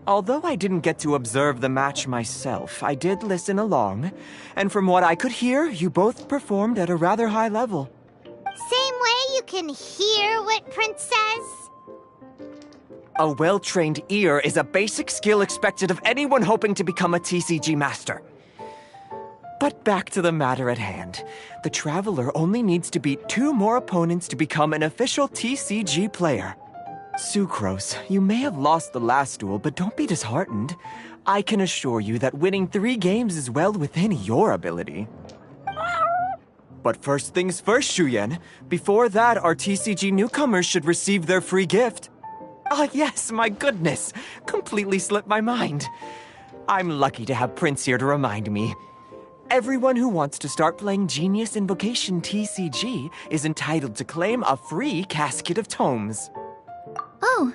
Although I didn't get to observe the match myself, I did listen along, and from what I could hear, you both performed at a rather high level.
Same way you can hear what Prince says?
A well-trained ear is a basic skill expected of anyone hoping to become a TCG master. But back to the matter at hand. The Traveler only needs to beat 2 more opponents to become an official TCG player. Sucrose, you may have lost the last duel, but don't be disheartened. I can assure you that winning 3 games is well within your ability. But first things first, Shuyen. Before that, our TCG newcomers should receive their free gift. Ah, yes, my goodness. Completely slipped my mind. I'm lucky to have Prince here to remind me. Everyone who wants to start playing Genius Invocation TCG is entitled to claim a free casket of tomes.
Oh,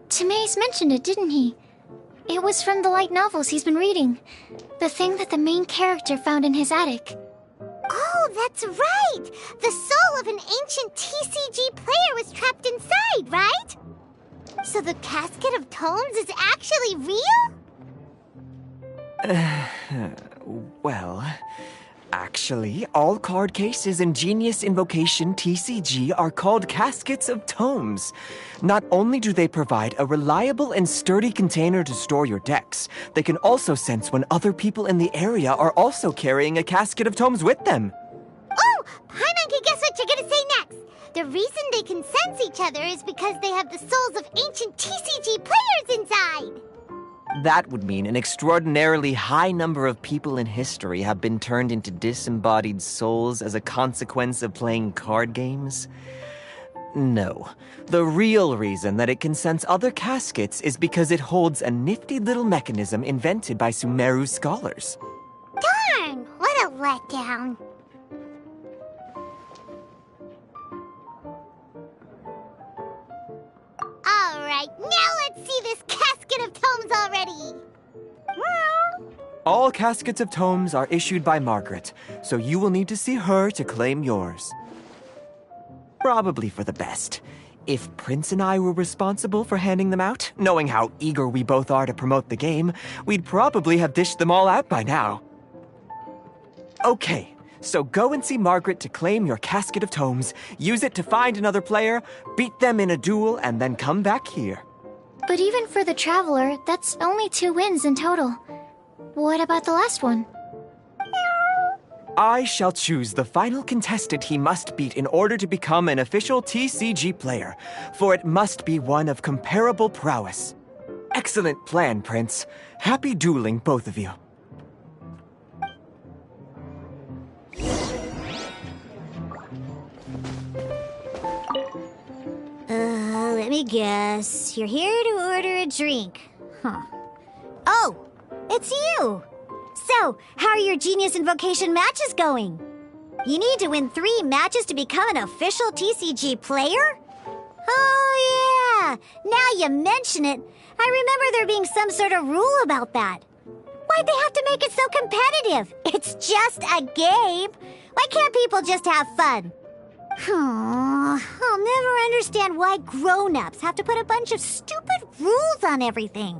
Timaeus mentioned it, didn't he? It was from the light novels he's been reading. The thing that the main character found in his attic.
Oh, that's right! The soul of an ancient TCG player was trapped inside, right? So the casket of tomes is actually real?
Well, actually, all card cases in Genius Invocation TCG are called caskets of tomes. Not only do they provide a reliable and sturdy container to store your decks, they can also sense when other people in the area are also carrying a casket of tomes with them.
Oh, Paimon can guess what you're gonna say next. The reason they can sense each other is because they have the souls of ancient TCG players inside.
That would mean an extraordinarily high number of people in history have been turned into disembodied souls as a consequence of playing card games. No. The real reason that it can sense other caskets is because it holds a nifty little mechanism invented by Sumeru scholars.
Darn, what a letdown. Alright, now let's see this casket of tomes already!
All caskets of tomes are issued by Margaret, so you will need to see her to claim yours. Probably for the best. If Prince and I were responsible for handing them out, knowing how eager we both are to promote the game, we'd probably have dished them all out by now. Okay, so go and see Margaret to claim your casket of tomes, use it to find another player, beat them in a duel, and then come back here.
But even for the Traveler, that's only 2 wins in total. What about the last one?
I shall choose the final contestant he must beat in order to become an official TCG player, for it must be one of comparable prowess. Excellent plan, Prince. Happy dueling, both of you.
Let me guess. You're here to order a drink. Huh. Oh, it's you! So, how are your Genius Invocation matches going? You need to win 3 matches to become an official TCG player? Oh, yeah! Now you mention it, I remember there being some sort of rule about that. Why'd they have to make it so competitive? It's just a game. Why can't people just have fun? I'll never understand why grown-ups have to put a bunch of stupid rules on everything.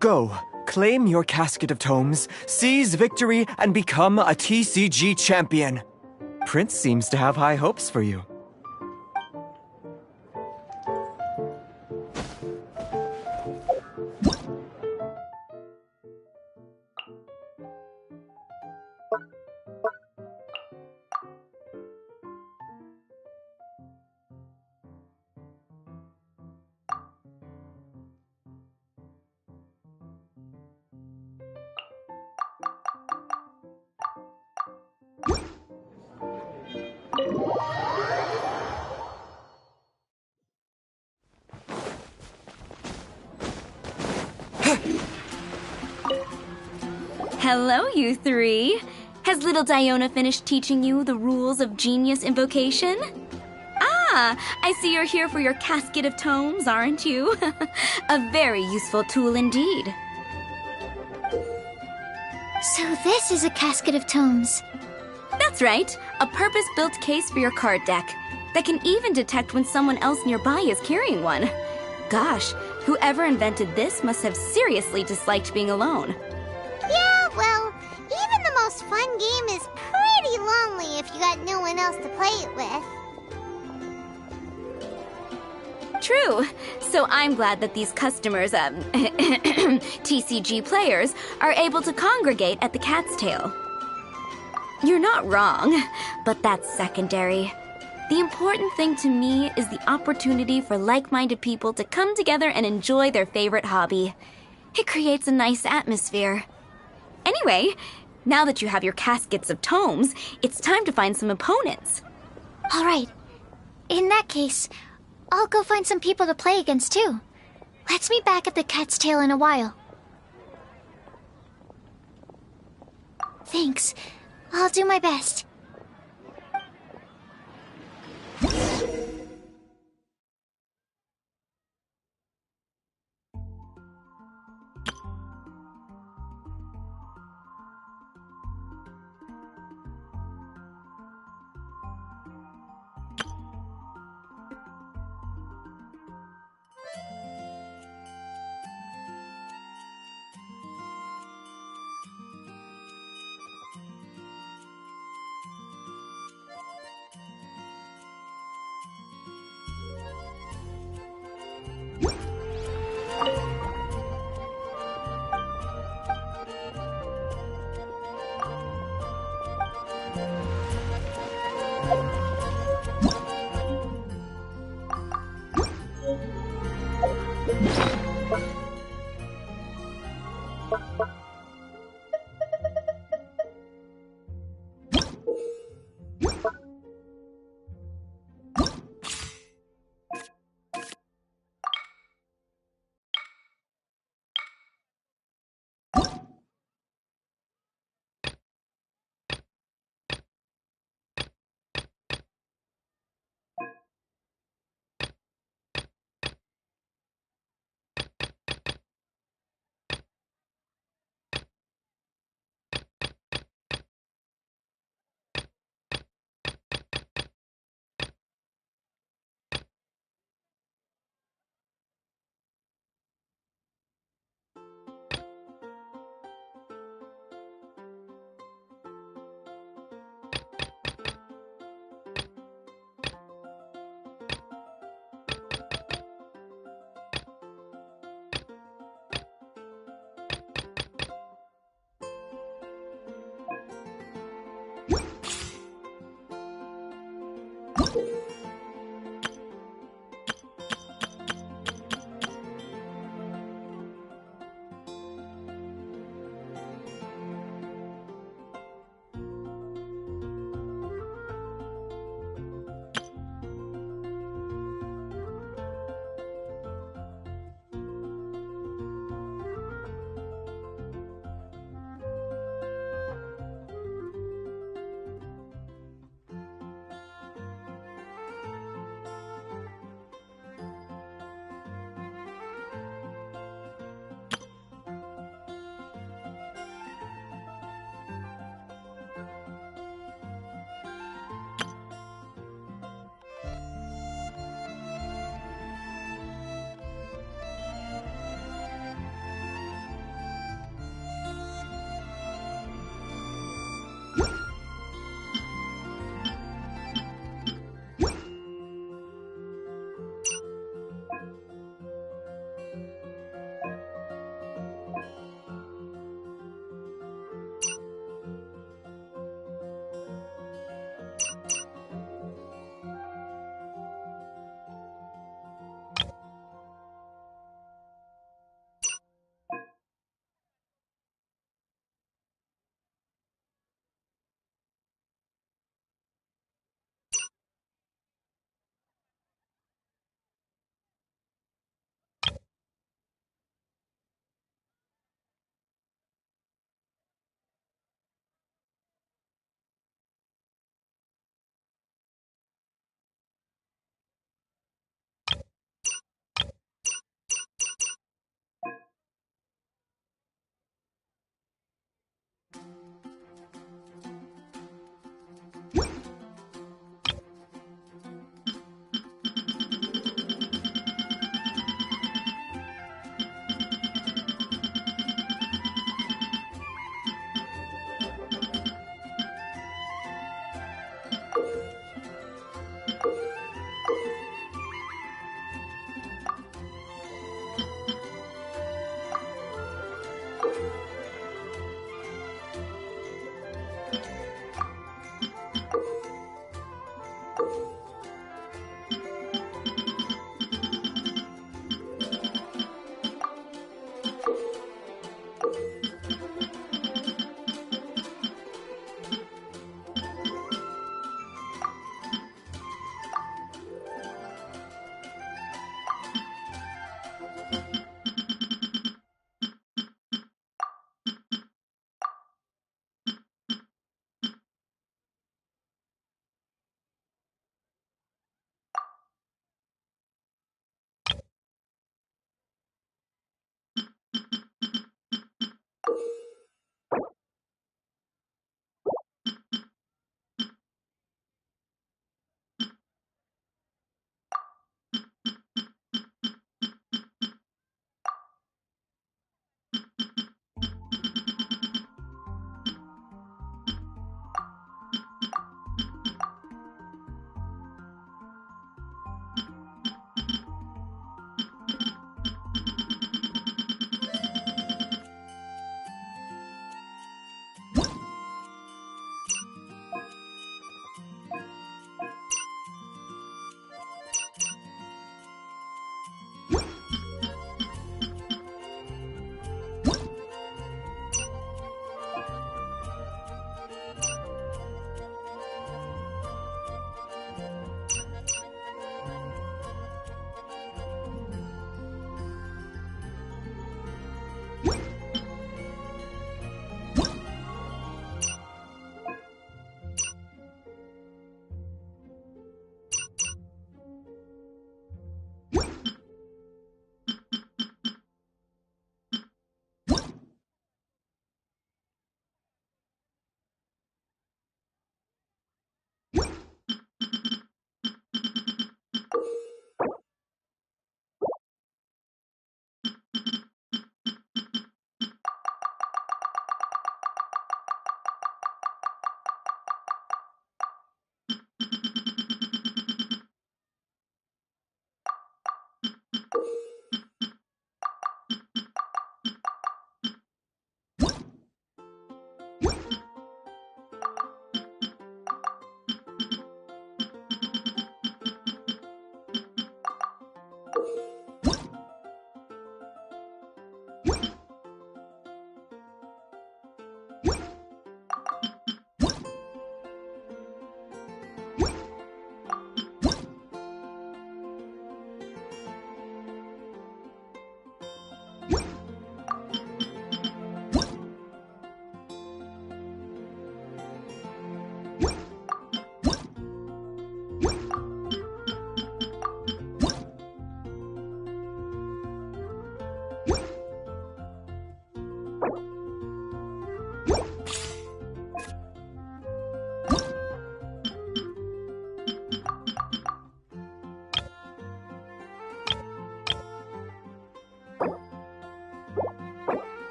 Go, claim your casket of tomes, seize victory, and become a TCG champion. Prince seems to have high hopes for you.
Hello, you 3. Has little Diona finished teaching you the rules of Genius Invocation? Ah, I see you're here for your casket of tomes, aren't you? A very useful tool indeed.
So this is a casket of tomes.
That's right, a purpose-built case for your card deck that can even detect when someone else nearby is carrying one. Gosh, whoever invented this must have seriously disliked being alone.
Yeah, well, even the most fun game is pretty lonely if you got no one else to play it with.
True. So I'm glad that these customers, TCG players, are able to congregate at the Cat's Tail. You're not wrong, but that's secondary. The important thing to me is the opportunity for like-minded people to come together and enjoy their favorite hobby. It creates a nice atmosphere. Anyway, now that you have your caskets of tomes, it's time to find some opponents.
All right. In that case, I'll go find some people to play against too. Let's meet back at the Cat's Tail in a while. Thanks. I'll do my best.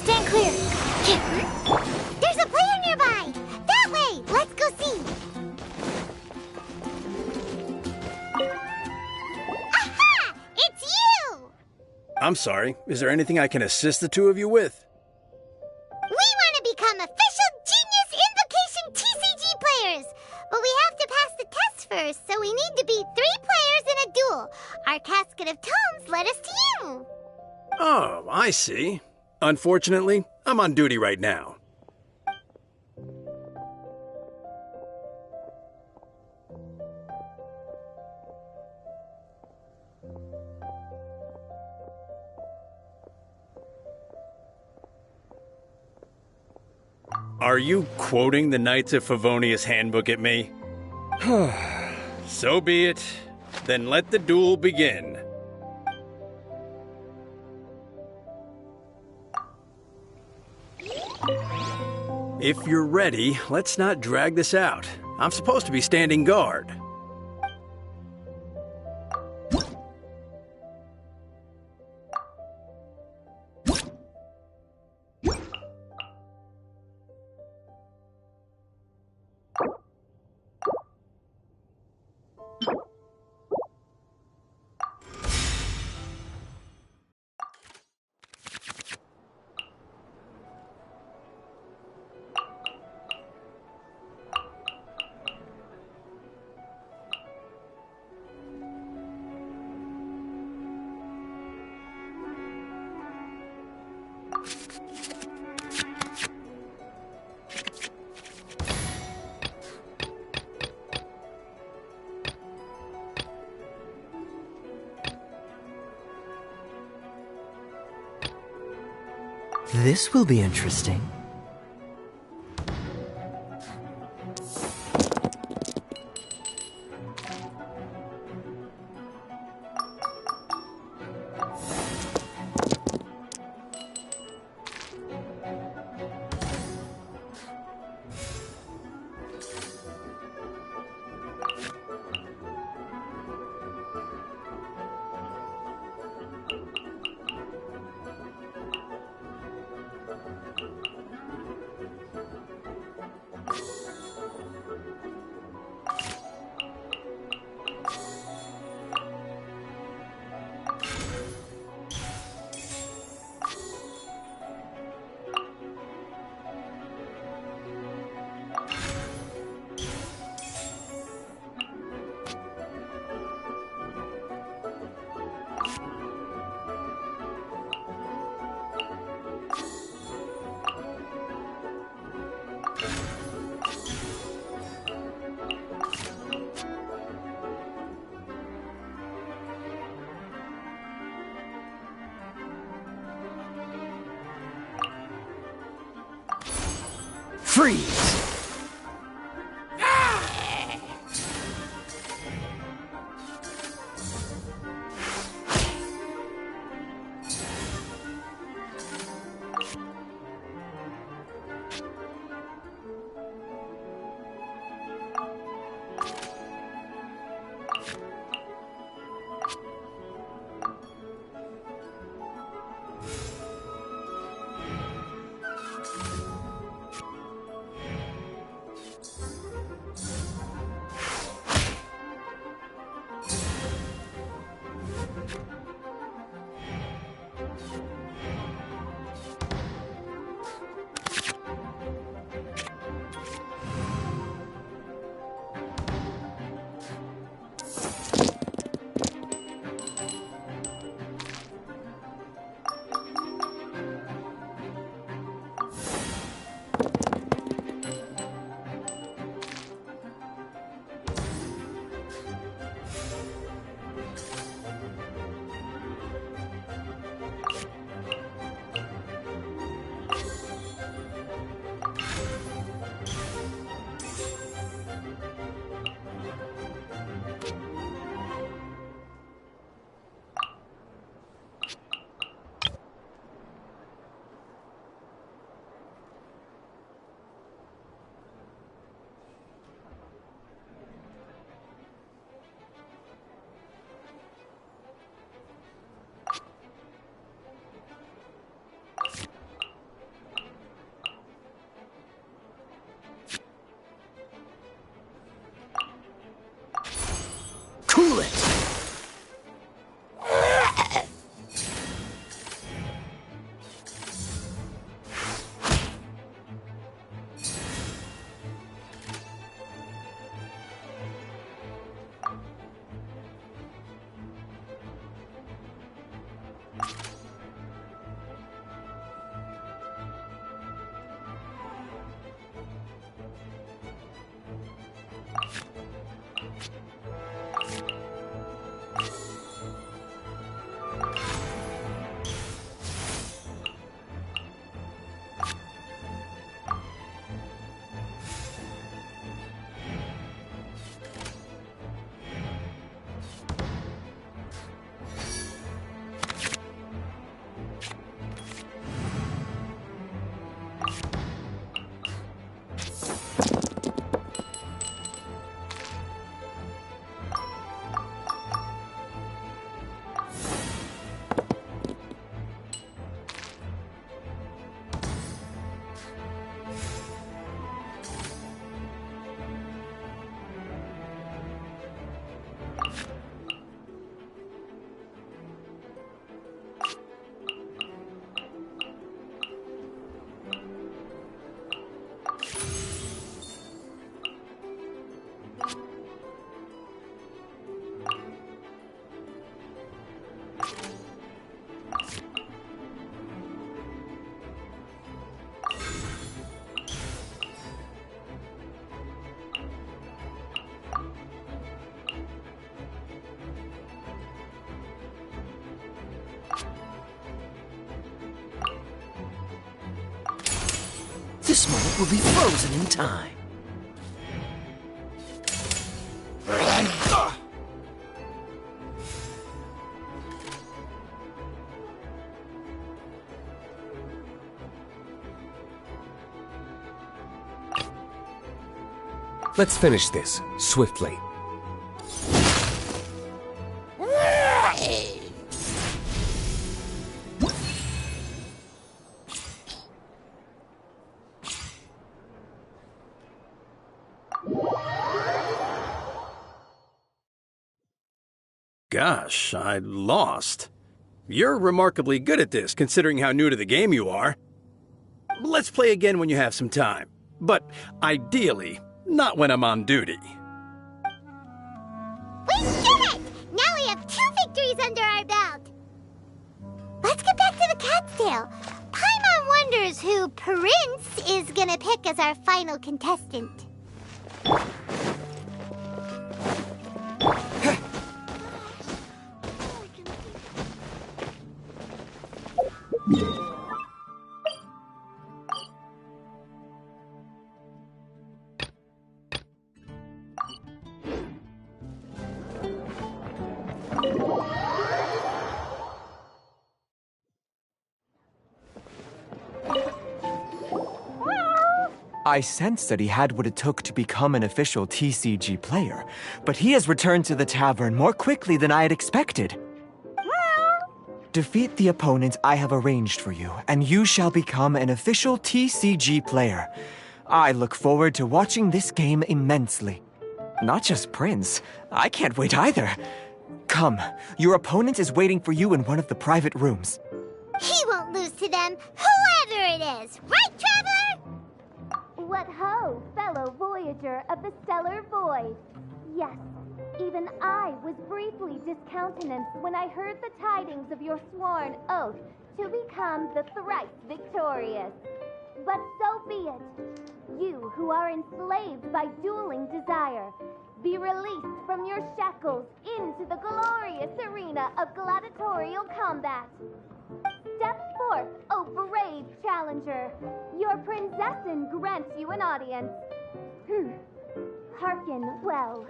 Stand clear. There's a player nearby. That way. Let's go see. Aha! It's you!
I'm sorry. Is there anything I can assist the two of you with?
We want to become official Genius Invocation TCG players, but we have to pass the test first, so we need to beat 3 players in a duel. Our Casket of Tomes led us to you.
Oh, I see. Unfortunately, I'm on duty right now. Are you quoting the Knights of Favonius handbook at me? So be it. Then let the duel begin. If you're ready, let's not drag this out. I'm supposed to be standing guard.
This will be interesting. Freeze! Cool it! This moment will be frozen in time.
Let's finish this, swiftly.
Gosh, I lost. You're remarkably good at this, considering how new to the game you are. Let's play again when you have some time. But ideally, not when I'm on duty.
We did it! Now we have 2 victories under our belt. Let's get back to the cat's tail. Paimon wonders who Prince is gonna pick as our final contestant.
I sensed that he had what it took to become an official TCG player, but he has returned to the tavern more quickly than I had expected. Defeat the opponent I have arranged for you, and you shall become an official TCG player. I look forward to watching this game immensely. Not just Prince, I can't wait either. Come, your opponent is waiting for you in one of the private rooms.
He won't lose to them, whoever it is. Right, Traveler?
What ho, fellow voyager of the stellar void! Yes, even I was briefly discountenanced when I heard the tidings of your sworn oath to become the thrice victorious. But so be it. You who are enslaved by dueling desire, be released from your shackles into the glorious arena of gladiatorial combat. Step forth, O brave challenger. Your princessin grants you an audience. Hearken well.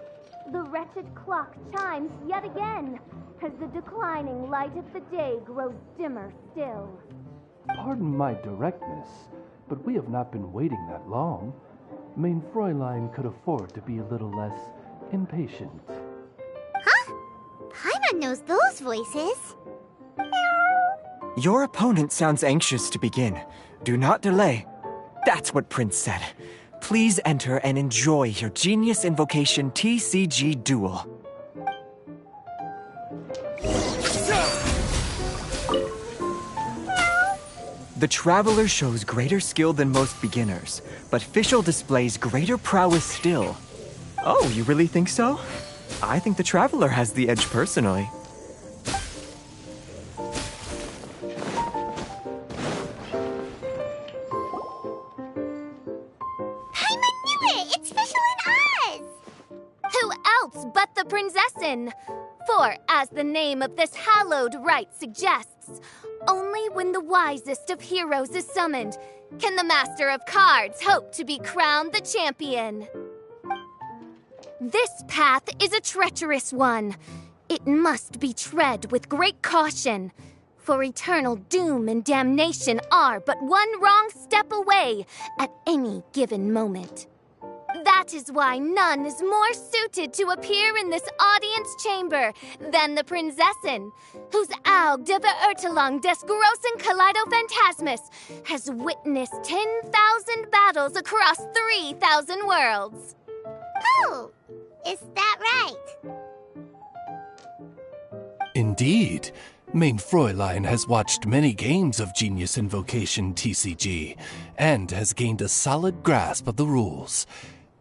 The wretched clock chimes yet again, as the declining light of the day grows dimmer still.
Pardon my directness, but we have not been waiting that long. Mein Fräulein could afford to be a little less impatient.
Huh? Paimon knows those voices.
Your opponent sounds anxious to begin. Do not delay. That's what Prince said. Please enter and enjoy your Genius Invocation TCG duel. The Traveler shows greater skill than most beginners, but Fischl displays greater prowess still. Oh, you really think so? I think the Traveler has the edge personally.
Paimon knew it! It's Fischl and Oz!
Who else but the princessin? For, as the name of this hallowed rite suggests, only when the wisest of heroes is summoned can the master of cards hope to be crowned the champion. This path is a treacherous one. It must be tread with great caution, for eternal doom and damnation are but one wrong step away at any given moment. That is why none is more suited to appear in this audience chamber than the princessin, whose Aug de Beurtelung des großen Kaleido-Phantasmus has witnessed 10,000 battles across 3,000 worlds.
Oh, is that right?
Indeed. Mein Fräulein has watched many games of Genius Invocation TCG, and has gained a solid grasp of the rules.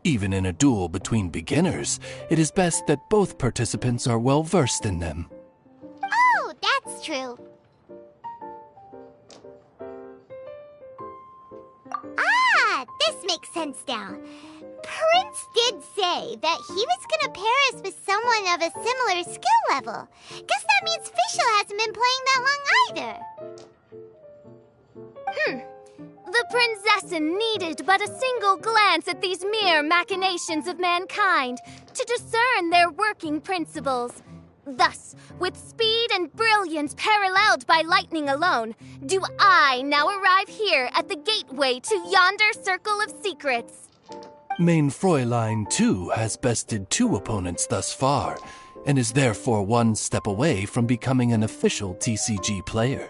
Even in a duel between beginners, it is best that both participants are well versed in them.
Oh, that's true. Ah, this makes sense now. Prince did say that he was gonna pair us with someone of a similar skill level. Guess that means Fischl hasn't been playing that long either.
The Prinzessin needed but a single glance at these mere machinations of mankind to discern their working principles. Thus, with speed and brilliance paralleled by lightning alone, do I now arrive here at the gateway to yonder circle of secrets.
Main Fräulein, too, has bested 2 opponents thus far, and is therefore 1 step away from becoming an official TCG player.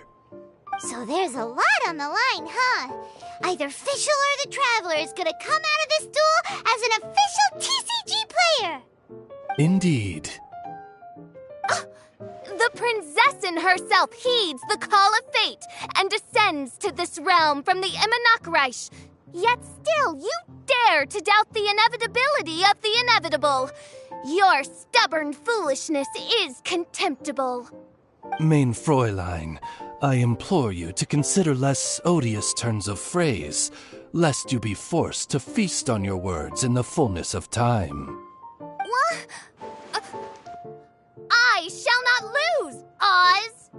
So there's a lot on the line, huh? Either Fischl or the Traveler is gonna come out of this duel as an official TCG player!
Indeed.
The Prinzessin herself heeds the call of fate and descends to this realm from the Immonachreich. Yet still, you dare to doubt the inevitability of the inevitable. Your stubborn foolishness is contemptible.
Main Fräulein, I implore you to consider less odious turns of phrase, lest you be forced to feast on your words in the fullness of time.
What? I shall not lose, Oz!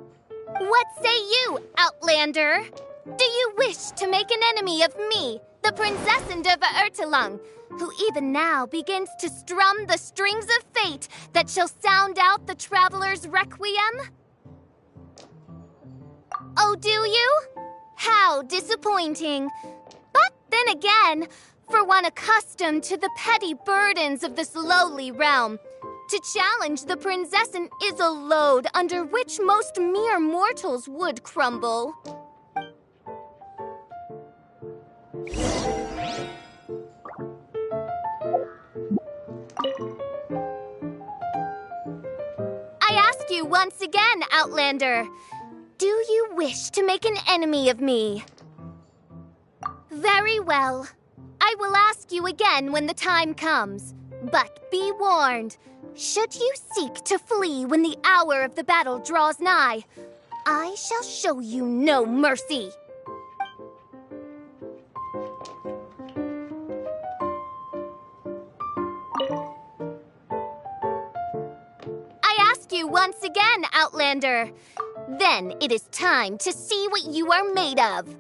What say you, Outlander? Do you wish to make an enemy of me, the Prinzessin de Verurtelung, who even now begins to strum the strings of fate that shall sound out the Traveler's Requiem? Oh, do you? How disappointing. But then again, for one accustomed to the petty burdens of this lowly realm, to challenge the Prinzessin is a load under which most mere mortals would crumble. I ask you once again, Outlander, do you wish to make an enemy of me? Very well. I will ask you again when the time comes. But be warned, should you seek to flee when the hour of the battle draws nigh, I shall show you no mercy. I ask you once again, Outlander. Then it is time to see what you are made of.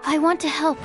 I want to help.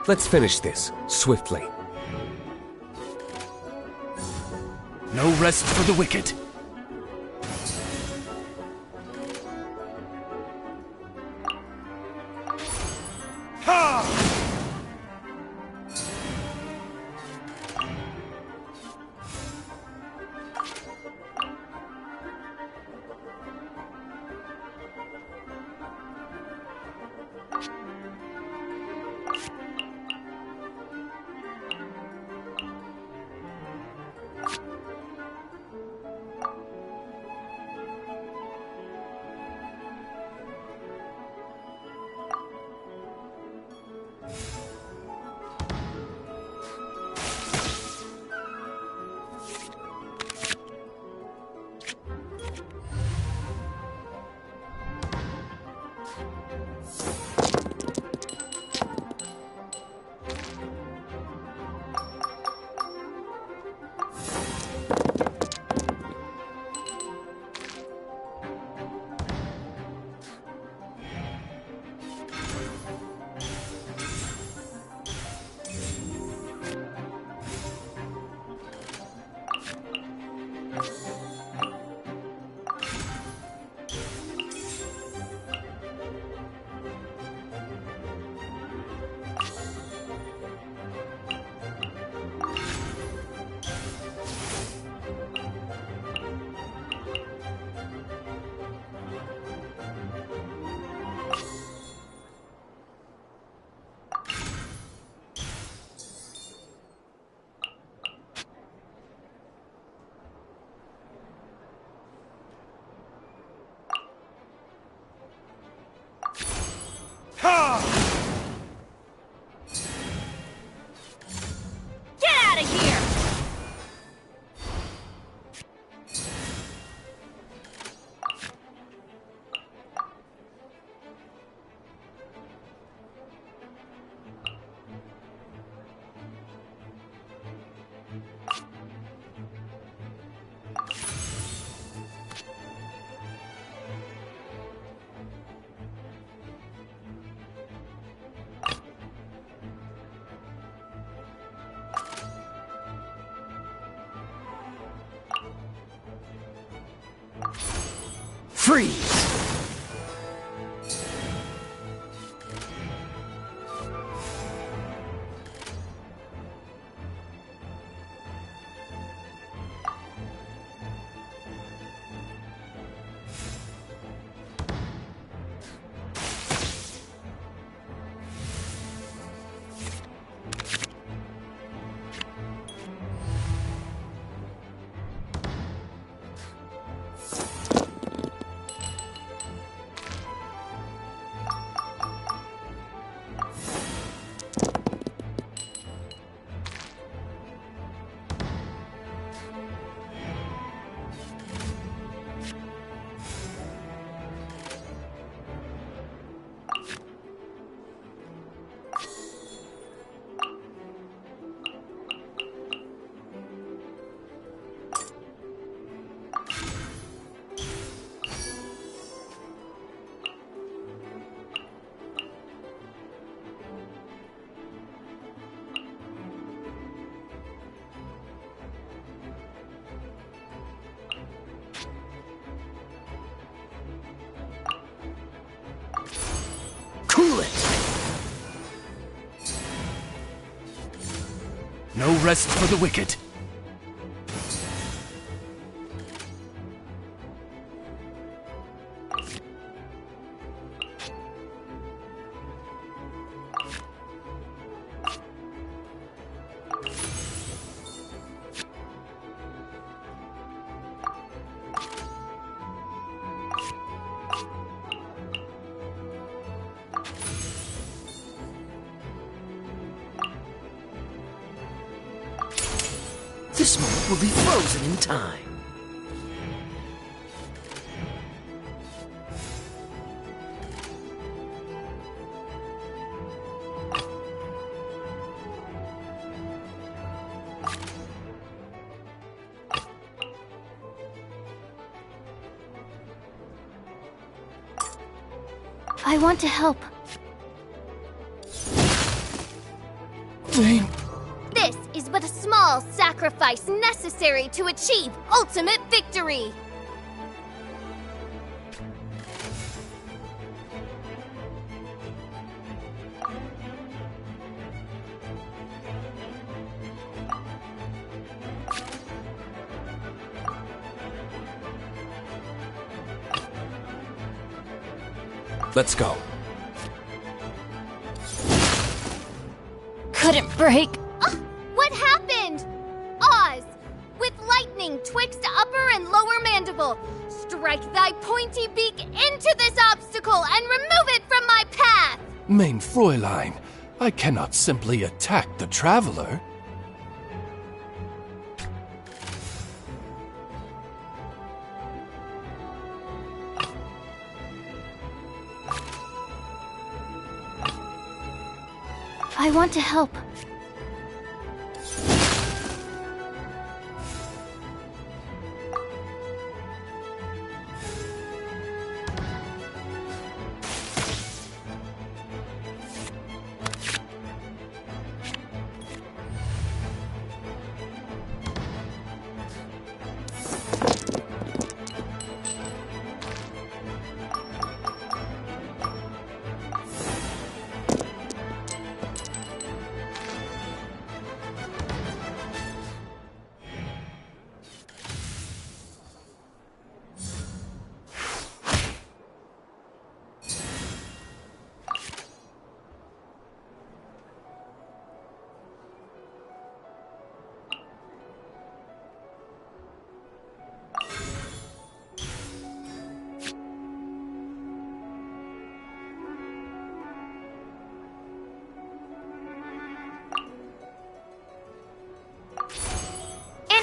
Let's finish this, swiftly.
No rest for the wicked.
Get out of here!
Freeze! Cool it!
No rest for the wicked.
This moment will be frozen in time.
I want to help.
Dang.
This is but a small sacrifice necessary to achieve ultimate victory!
Let's go.
Couldn't break.
What happened? Oz! With lightning twixt upper and lower mandible, strike thy pointy beak into this obstacle and remove it from my path!
Mein Fräulein, I cannot simply attack the traveler.
I want to help.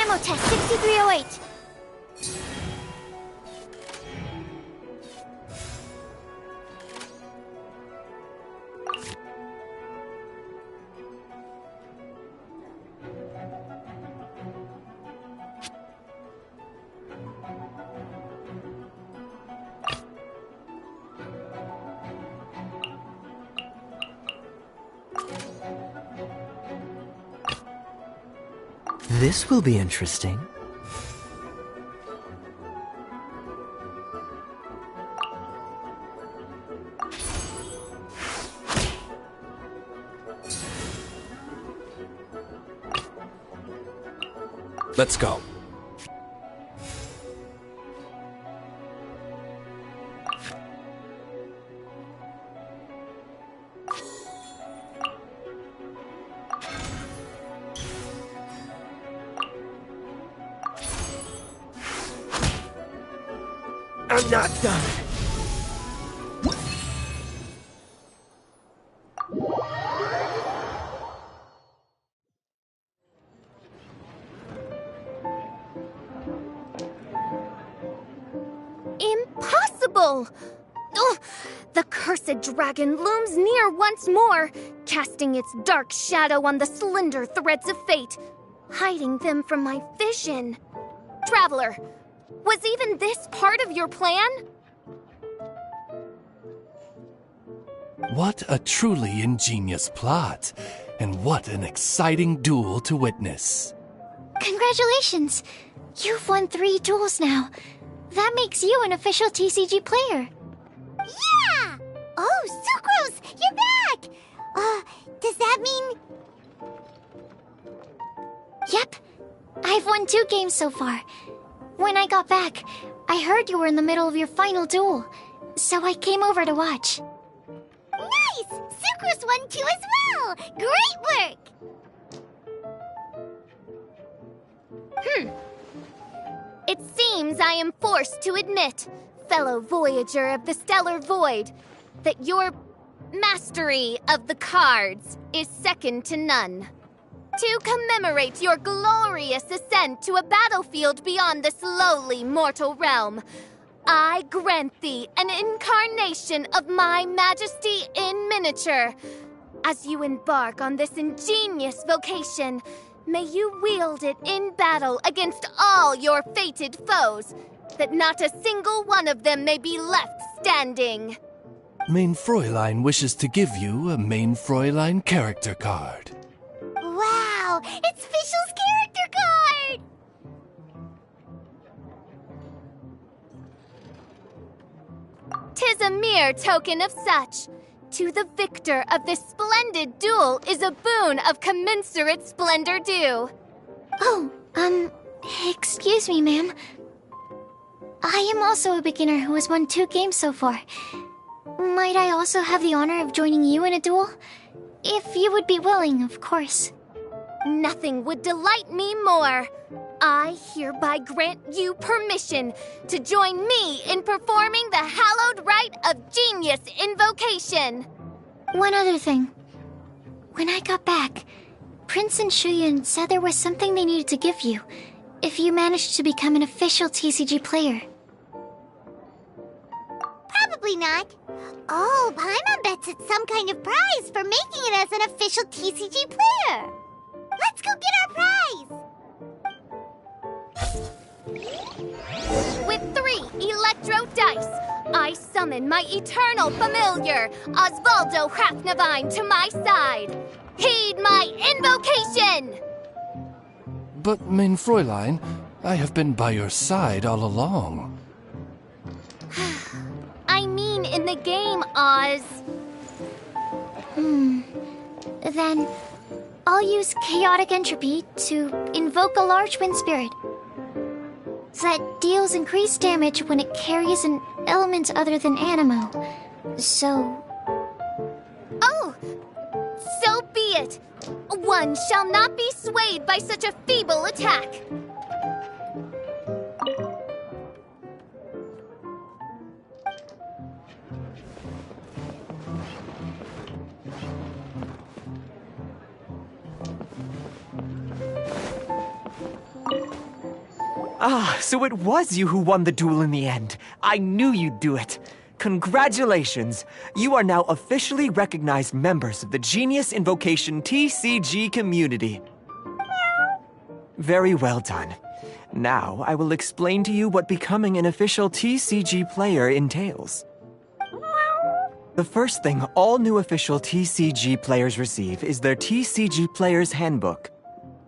Ammo test 6308.
This will be interesting.
Let's go.
I'm not done.
Impossible! Ugh, the cursed dragon looms near once more, casting its dark shadow on the slender threads of fate, hiding them from my vision. Traveler, was even this part of your plan?
What a truly ingenious plot, and what an exciting duel to witness.
Congratulations! You've won 3 duels now. That makes you an official TCG player.
Yeah! Oh, Sucrose, you're back! Does that mean...
Yep. I've won 2 games so far. When I got back, I heard you were in the middle of your final duel, so I came over to watch.
Nice! Sucrose won too as well! Great work!
It seems I am forced to admit, fellow voyager of the stellar void, that your mastery of the cards is second to none. To commemorate your glorious ascent to a battlefield beyond this lowly mortal realm, I grant thee an incarnation of my majesty in miniature. As you embark on this ingenious vocation, may you wield it in battle against all your fated foes, that not a single one of them may be left standing.
Main Fräulein wishes to give you a Main Fräulein character card.
Wow! It's Fischl's character card!
'Tis a mere token of such. To the victor of this splendid duel is a boon of commensurate splendor due.
Oh, excuse me, ma'am. I am also a beginner who has won 2 games so far. Might I also have the honor of joining you in a duel? If you would be willing, of course.
Nothing would delight me more. I hereby grant you permission to join me in performing the hallowed rite of genius invocation.
One other thing. When I got back, Prince and Shuyan said there was something they needed to give you if you managed to become an official TCG player.
Probably not. Oh, Paimon bets it's some kind of prize for making it as an official TCG player. Let's go get our prize!
With 3 electro dice, I summon my eternal familiar, Osvaldo Hrafnavine, to my side. Heed my invocation!
But, Main Fräulein, I have been by your side all along.
I mean in the game, Oz.
Then, I'll use Chaotic Entropy to invoke a large wind spirit that deals increased damage when it carries an element other than Animo. So...
Oh! So be it! One shall not be swayed by such a feeble attack!
So it was you who won the duel in the end. I knew you'd do it. Congratulations! You are now officially recognized members of the Genius Invocation TCG community. Very well done. Now, I will explain to you what becoming an official TCG player entails. The first thing all new official TCG players receive is their TCG Player's Handbook.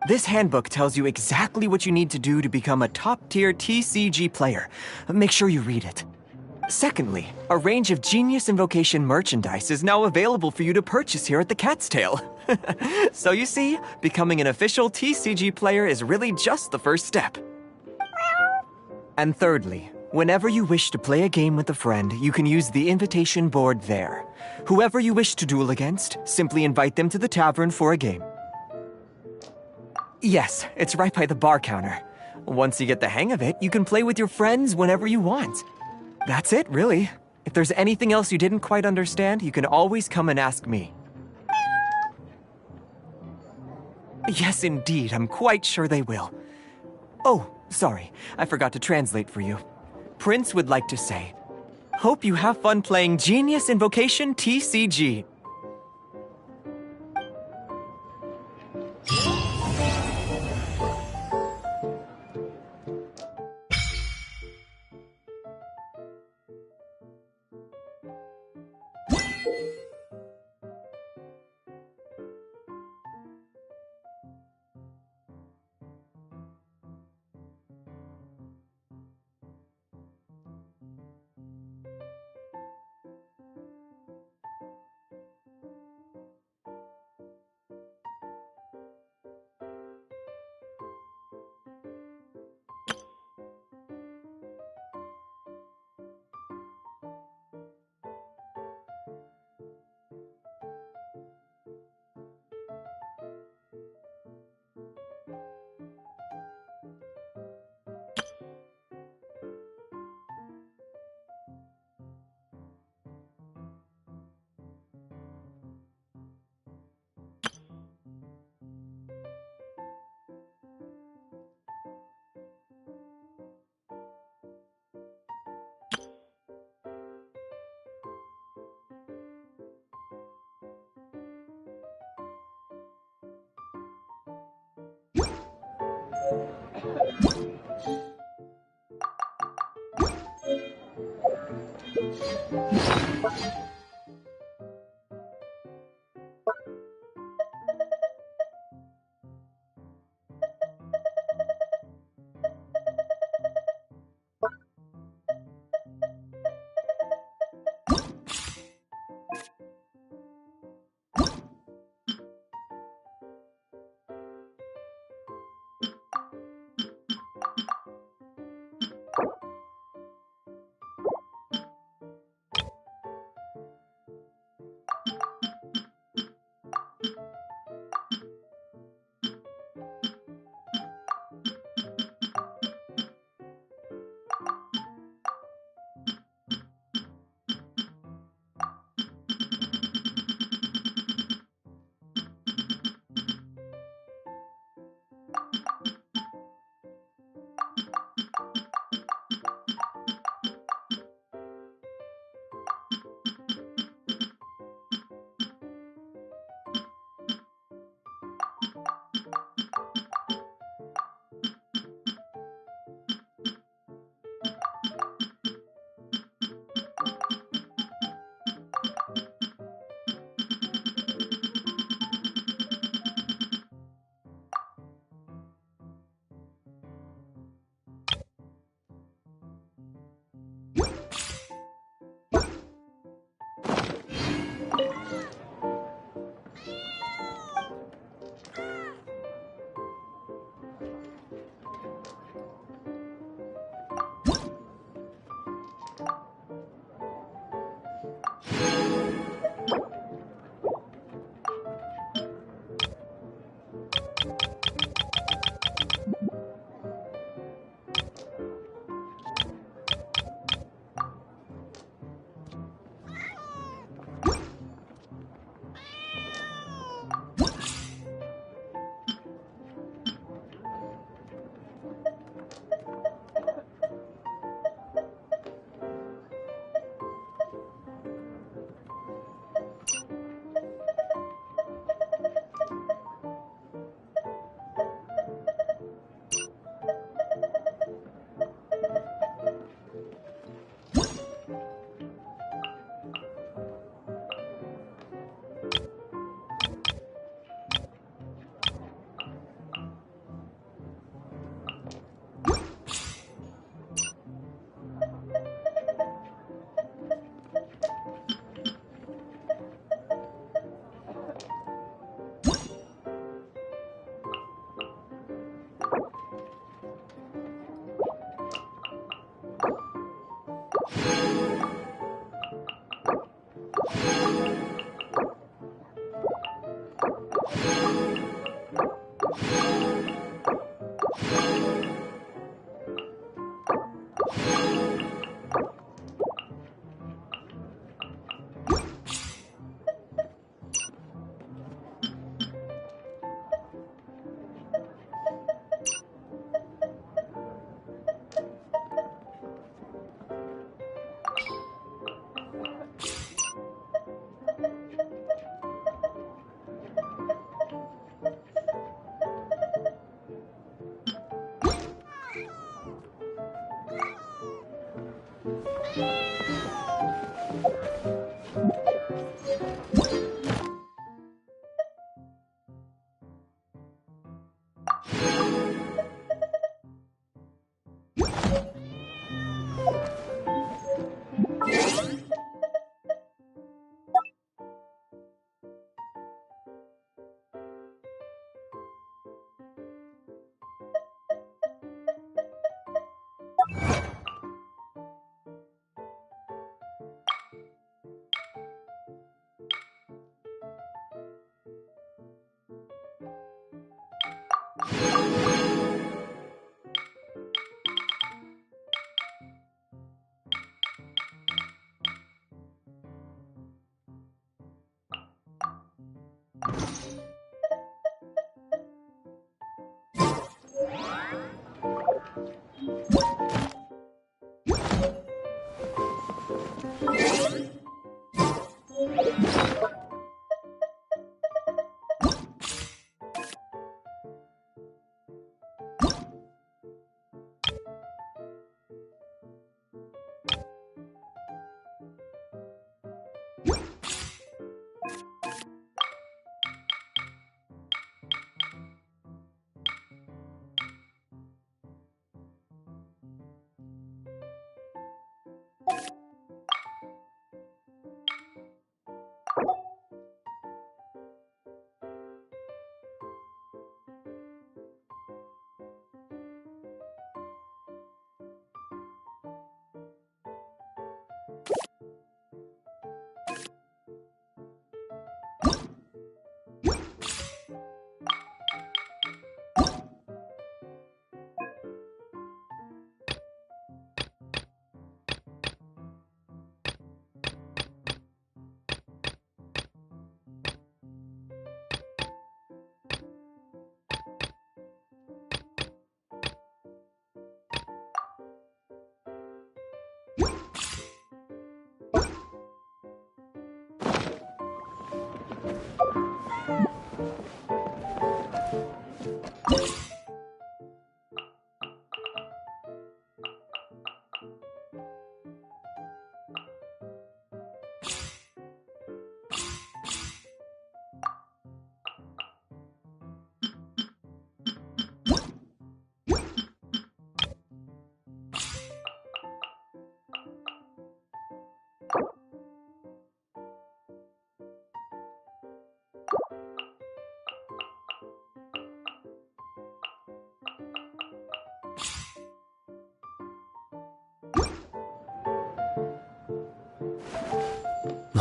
This handbook tells you exactly what you need to do to become a top-tier TCG player. Make sure you read it. Secondly, a range of Genius Invocation merchandise is now available for you to purchase here at the Cat's Tail. So you see, becoming an official TCG player is really just the first step. And thirdly, whenever you wish to play a game with a friend, you can use the invitation board there. Whoever you wish to duel against, simply invite them to the tavern for a game. Yes, it's right by the bar counter. Once you get the hang of it, you can play with your friends whenever you want. That's it, really. If there's anything else you didn't quite understand, you can always come and ask me. Yes, indeed, I'm quite sure they will. Oh, sorry, I forgot to translate for you. Prince would like to say, hope you have fun playing Genius Invocation TCG.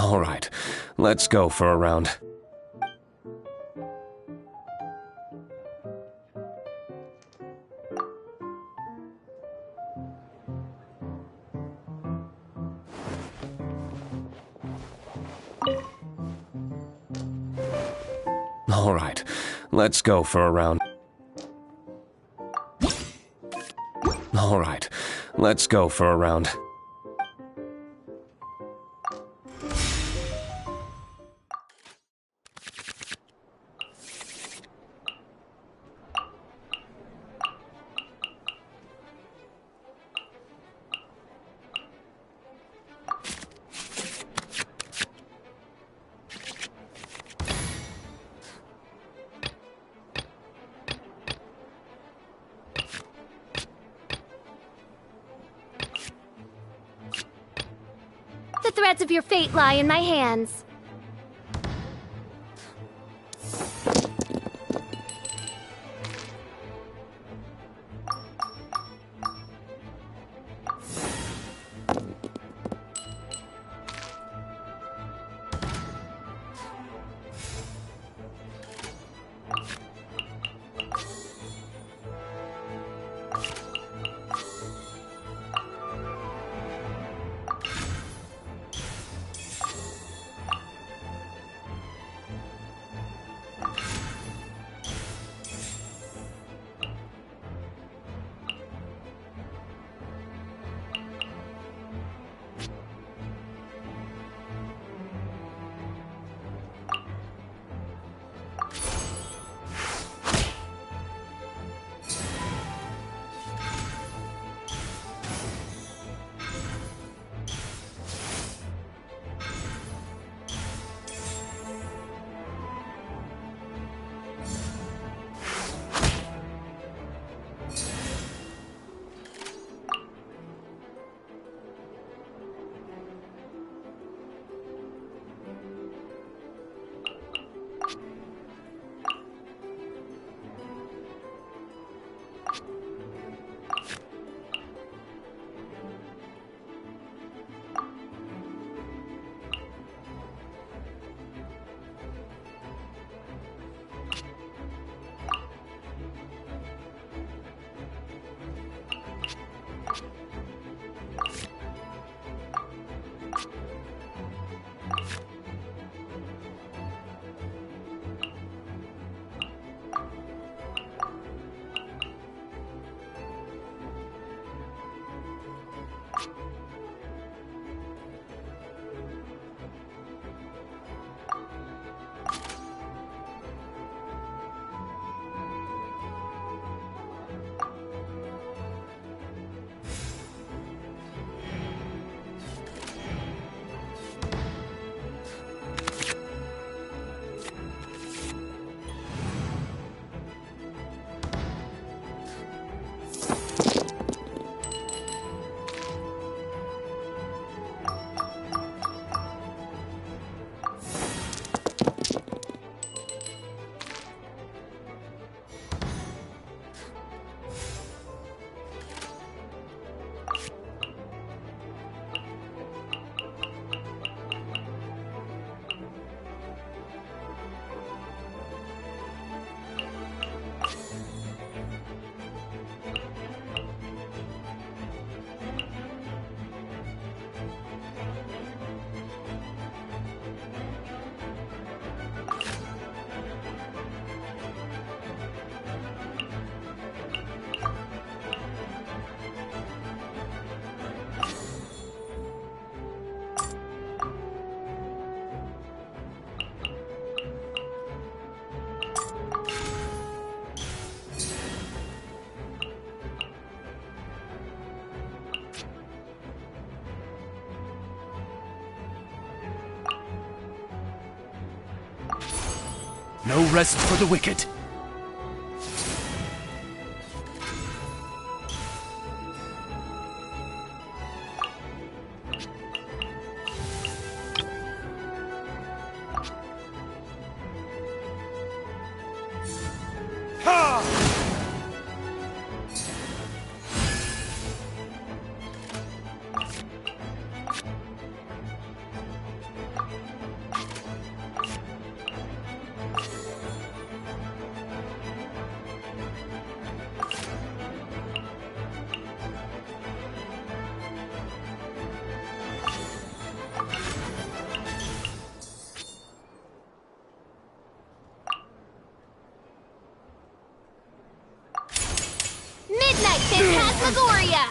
All right, let's go for a round. All right, let's go for a round. All right, let's go for a round.
The threads of your fate lie in my hands.
No rest for the wicked.
Midnight Phantasmagoria!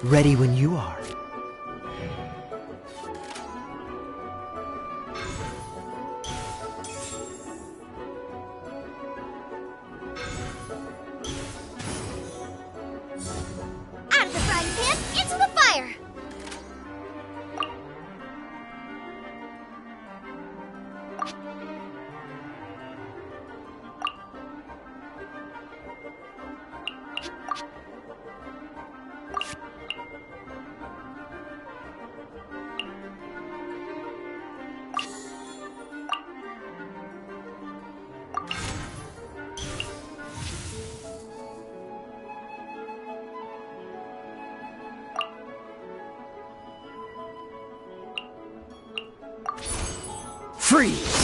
Ready when you are.
Out of the frying pan, into the fire!
Freeze!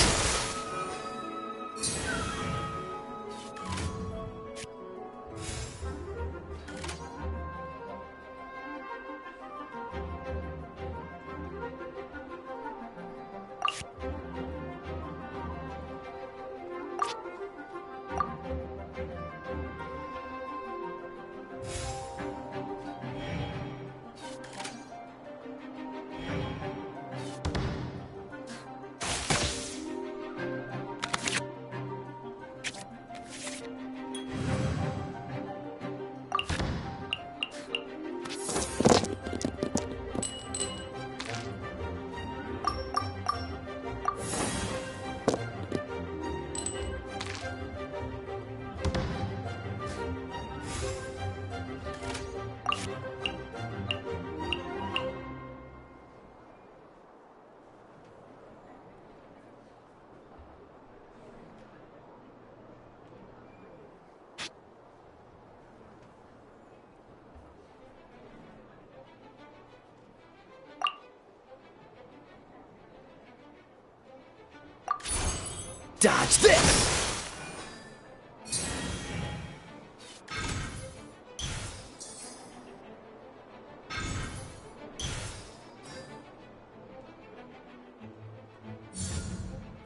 Dodge this!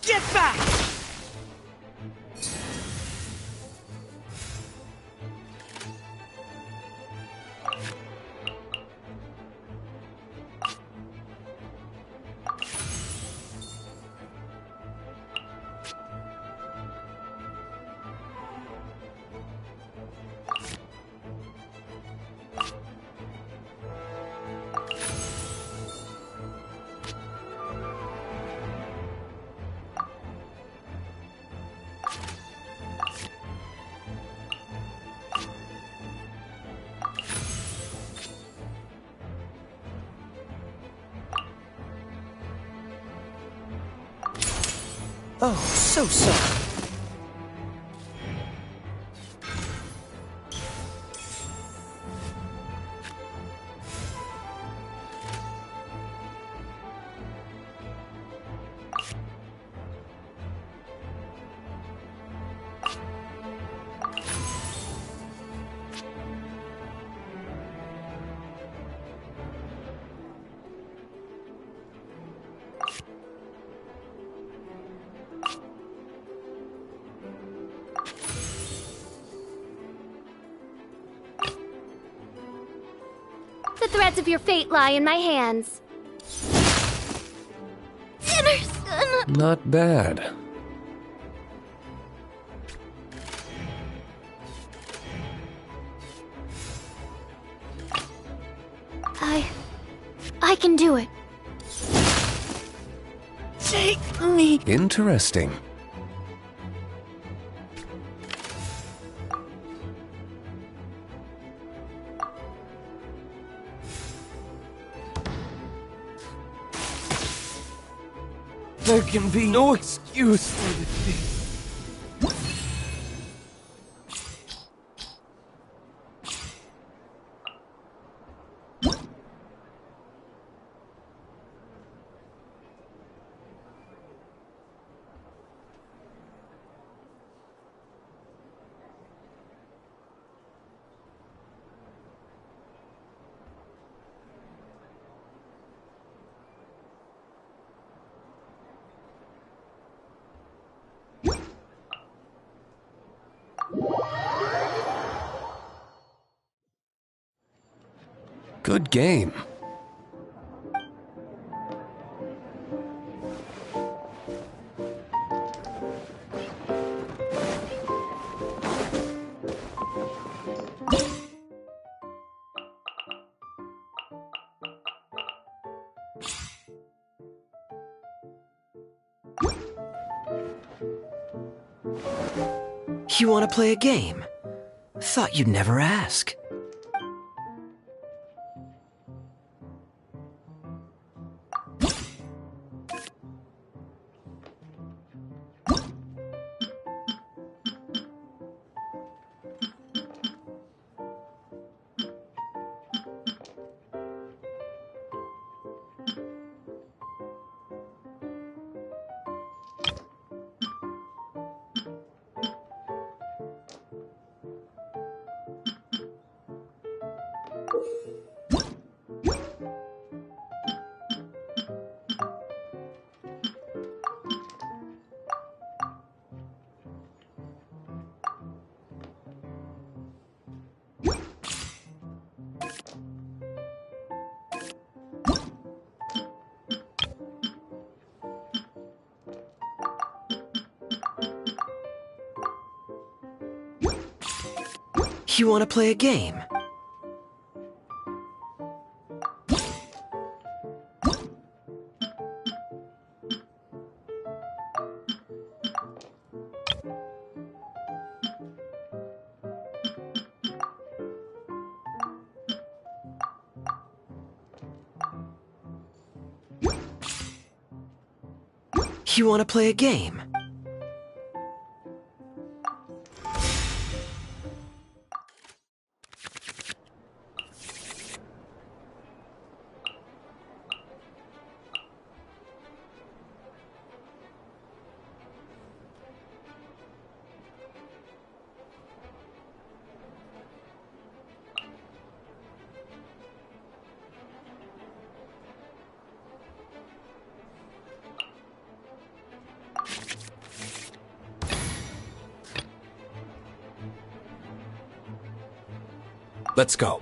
Get back! Oh, so sorry.
The threads of your fate lie in my hands. Dinner's gonna...
Not bad.
I can do it.
Take me.
Interesting.
There can be no excuse for the thing.
Good game.
You want to play a game? Thought you'd never ask. You want to play a game? You want to play a game? Let's go.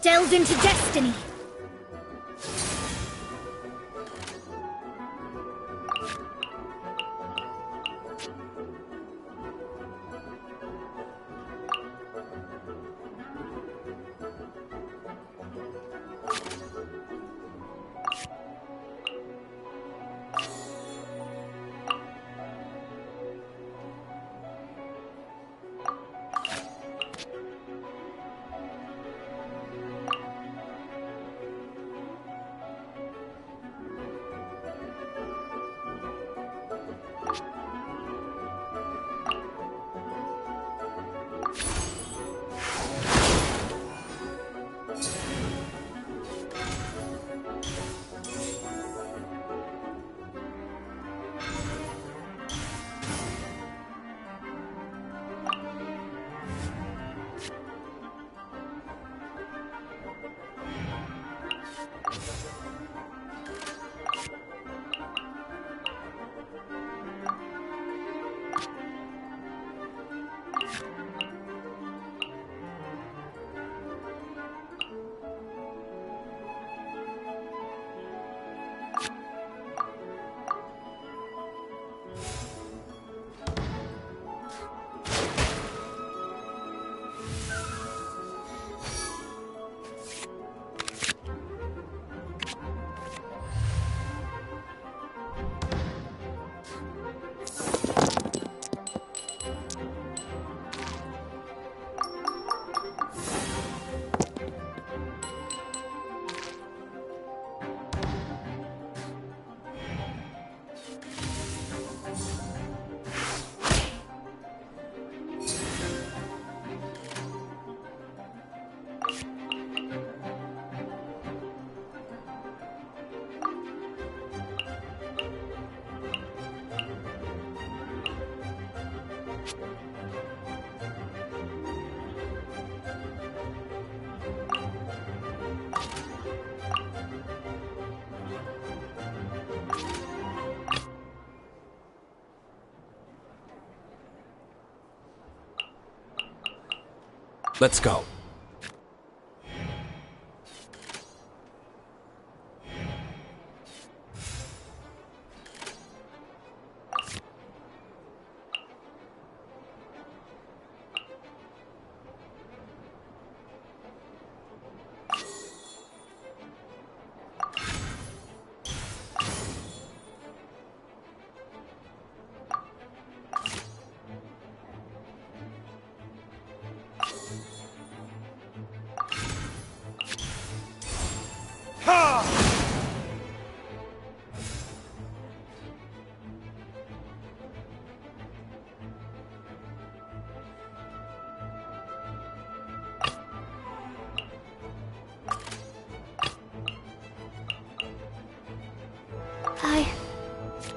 Delve into destiny!
Let's go.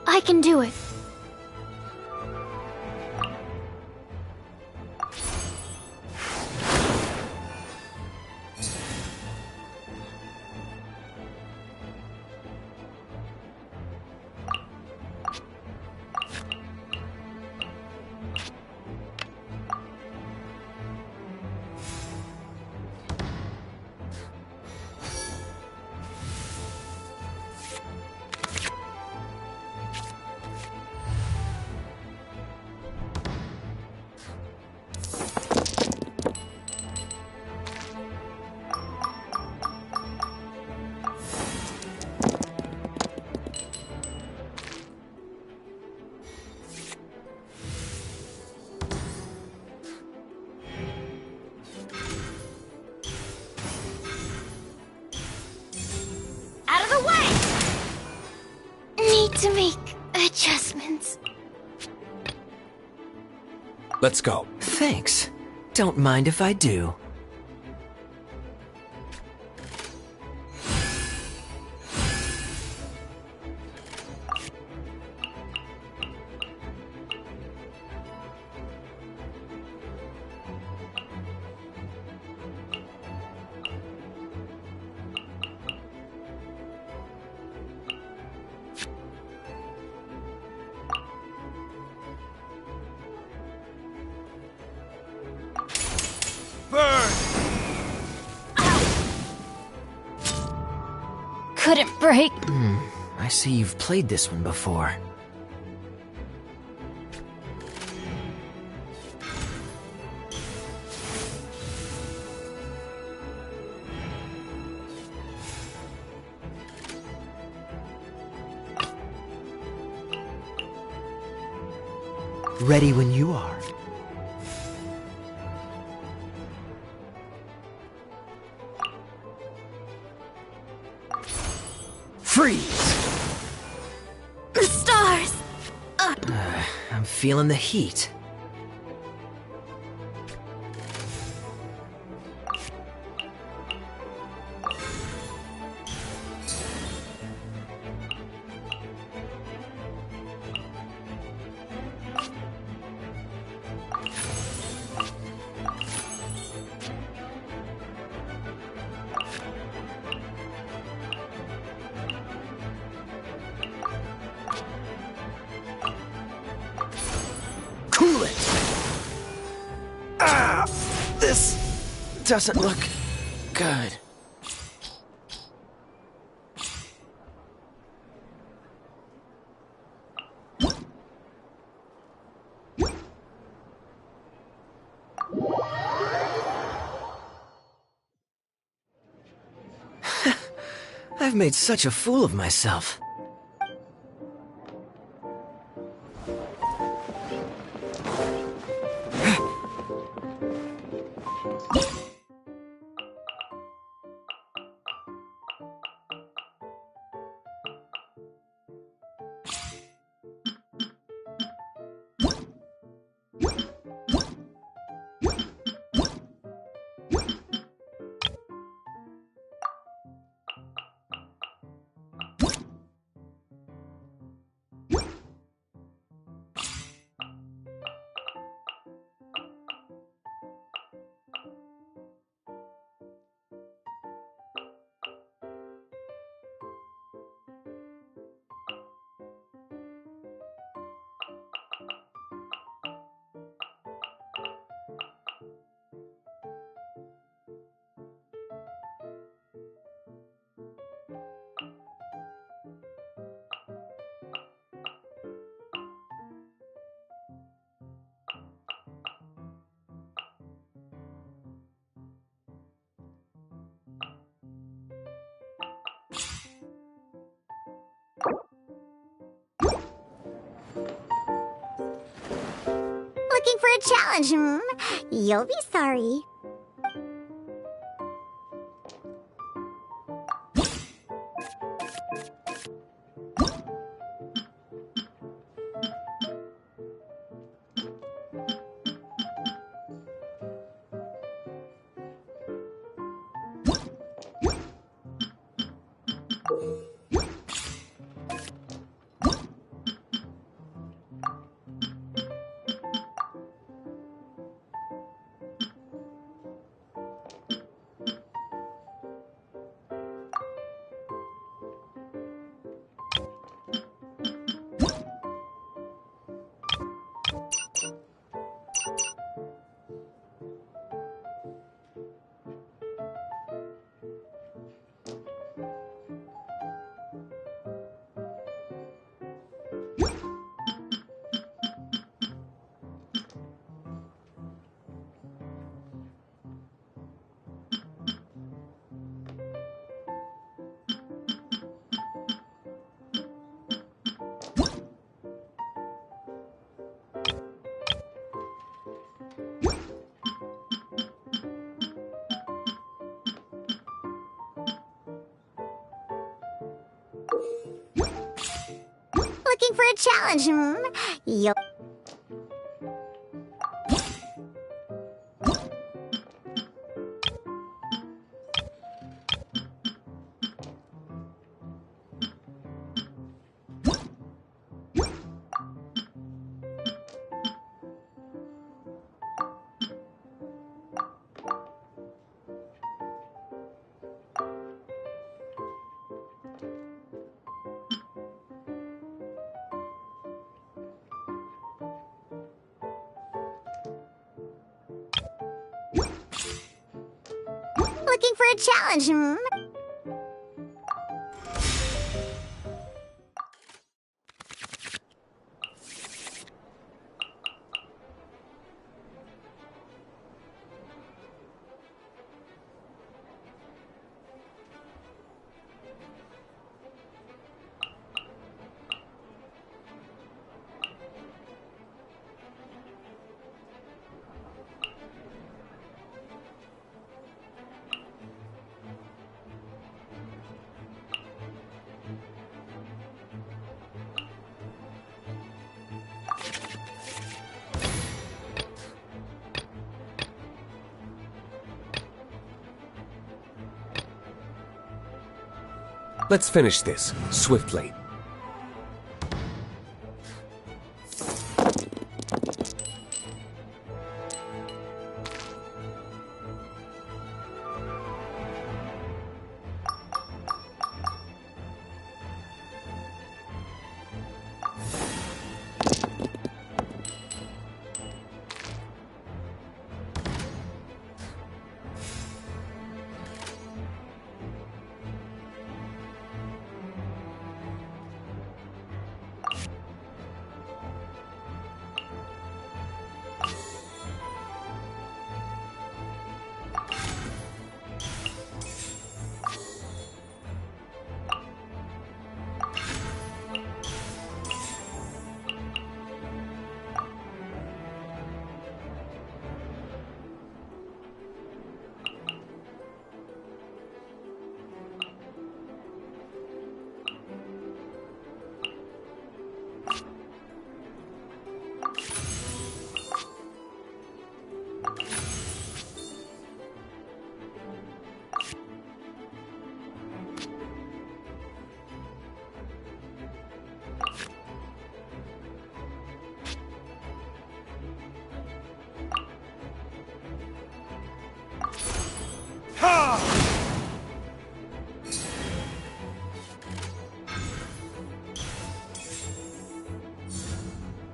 I can do it. To make adjustments.
Let's go.
Thanks. Don't mind if I do.
couldn't break.
I see you've played this one before. Ready when you are. Freeze!
Stars!
I'm feeling the heat. Cool it! Ah! This doesn't look good. I've made such a fool of myself.
Looking for a challenge, You'll be sorry. Looking for a challenge, You'll... Looking for a challenge,
Let's finish this, swiftly.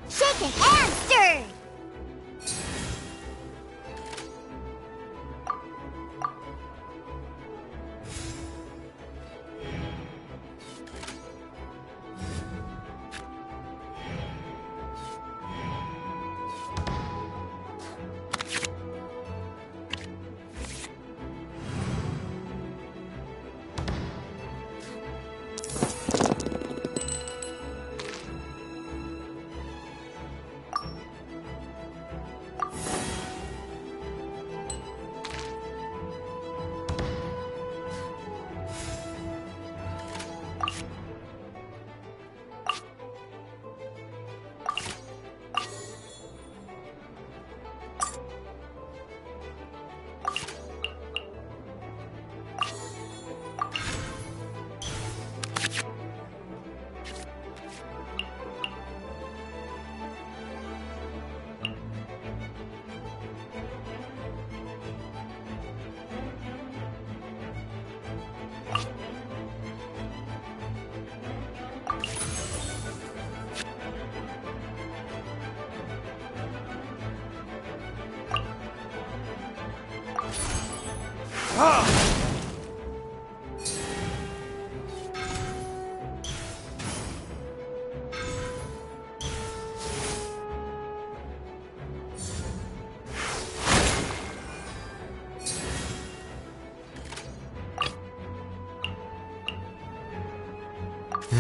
Shaken and stirred!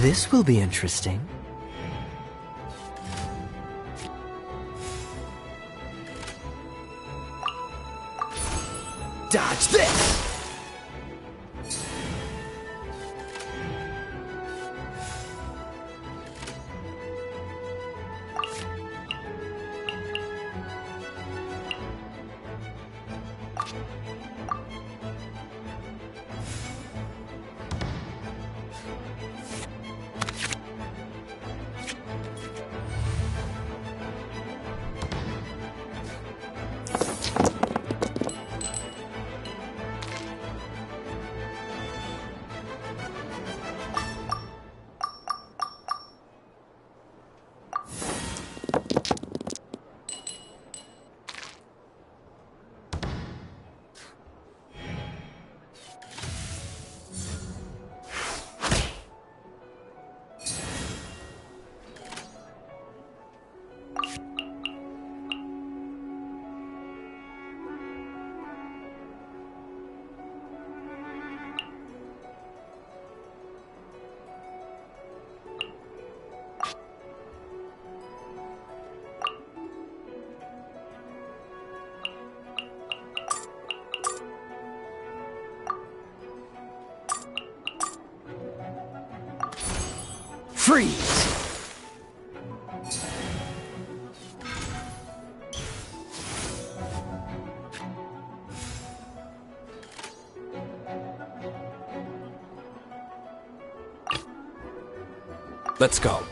This will be interesting. Dodge this! Freeze!
Let's go.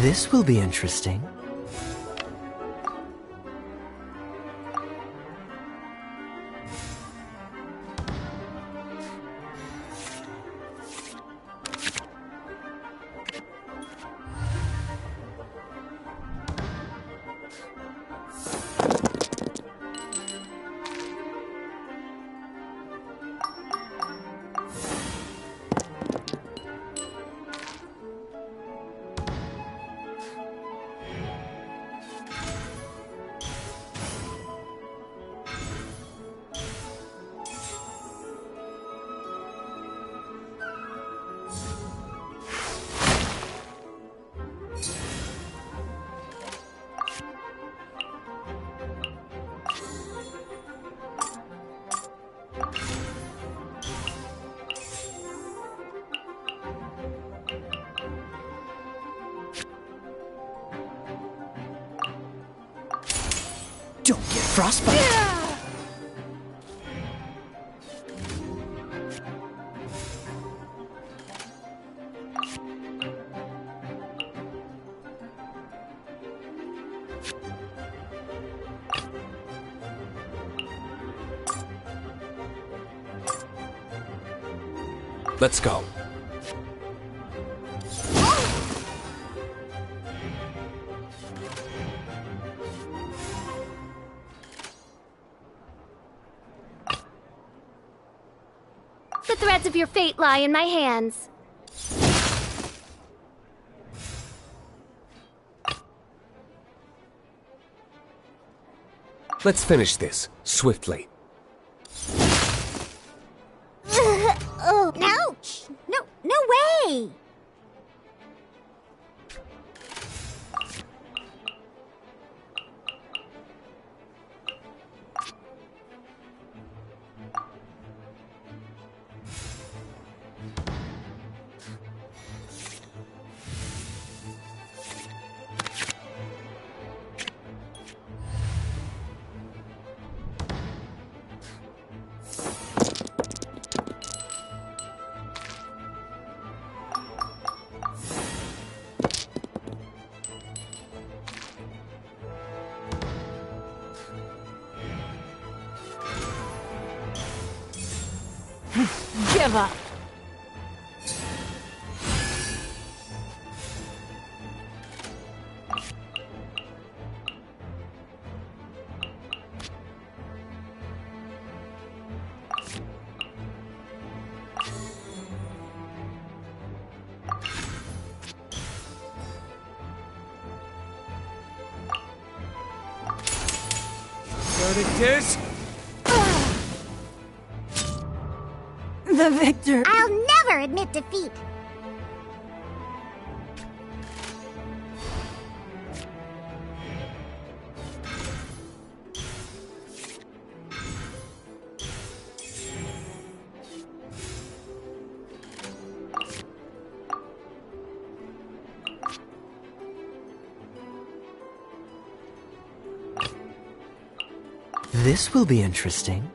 This will be interesting. Don't get frostbite.
Let's go.
The threads of your fate lie in my hands.
Let's finish this swiftly.
Oh, ouch! No way!
Give up.
Verdict is...
The victor.
I'll never admit defeat.
This will be interesting.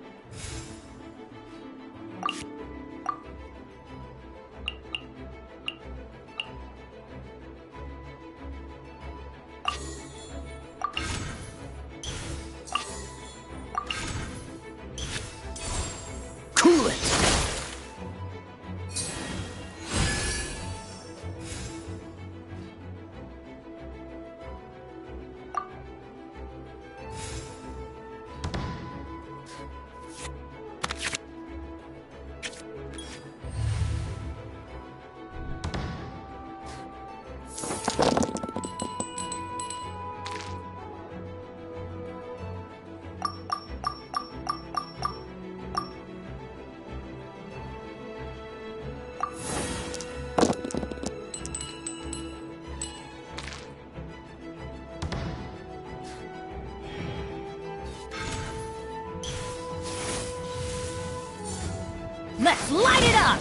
Cool it!
Let's light it up!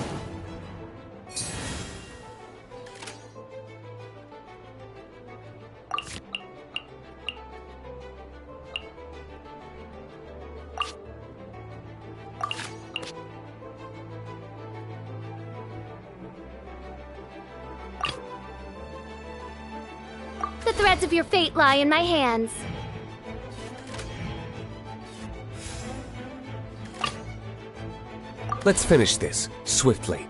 The threads of your fate lie in my hands.
Let's finish this, swiftly.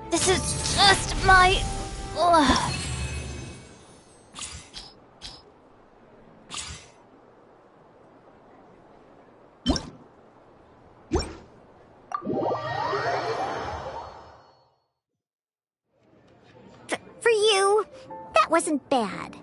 This is just my... Ugh.
For you, that wasn't bad.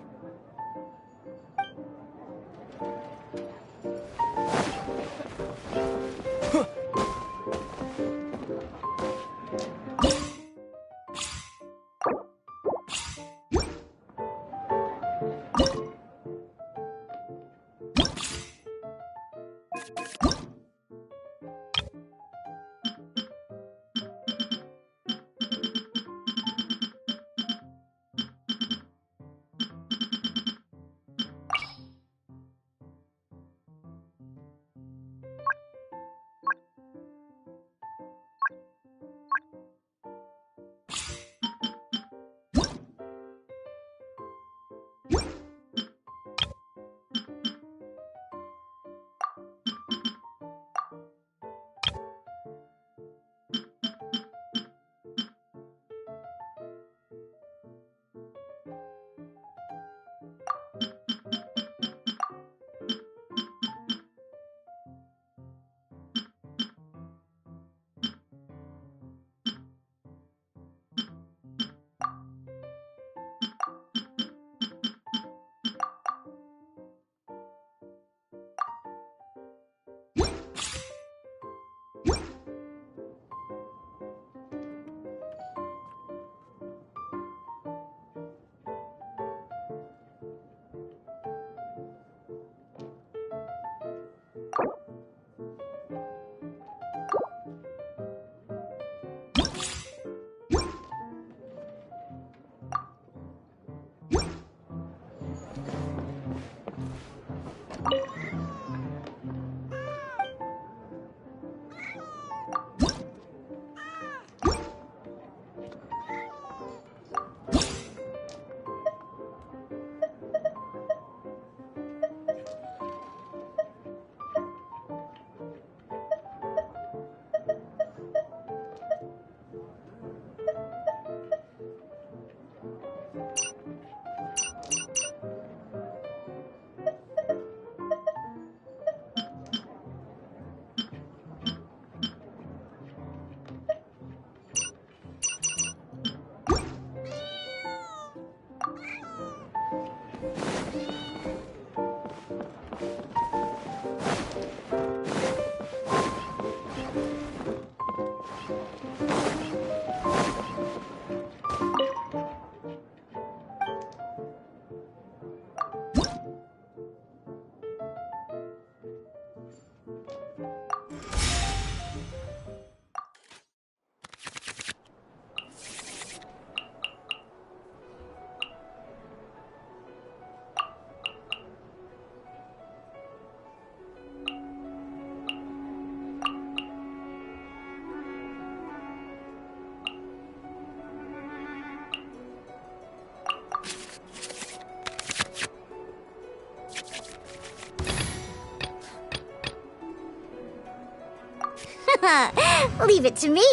Leave it to me.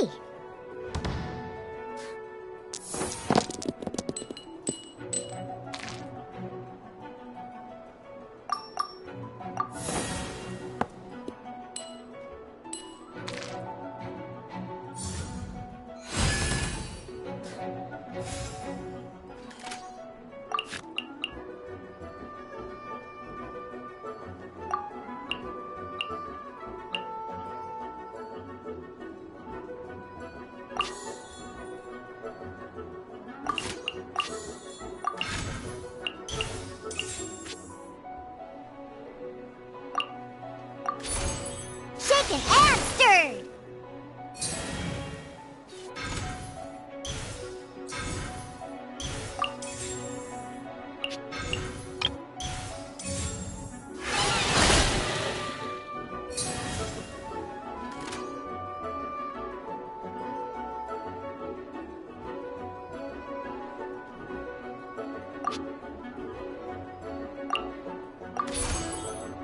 and stirred!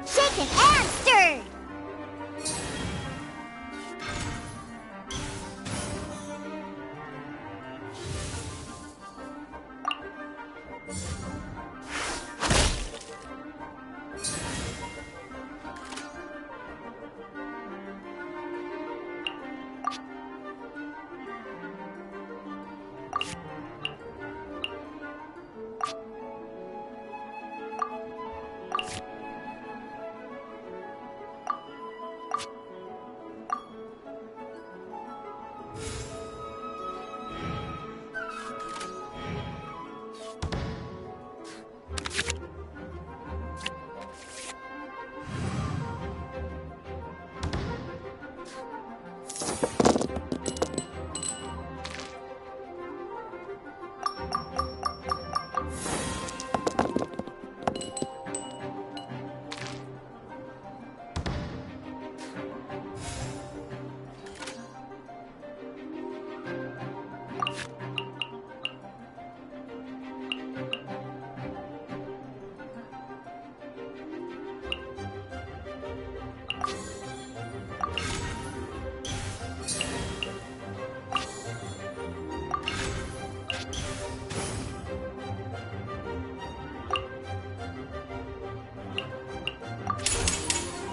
Shaken and stirred!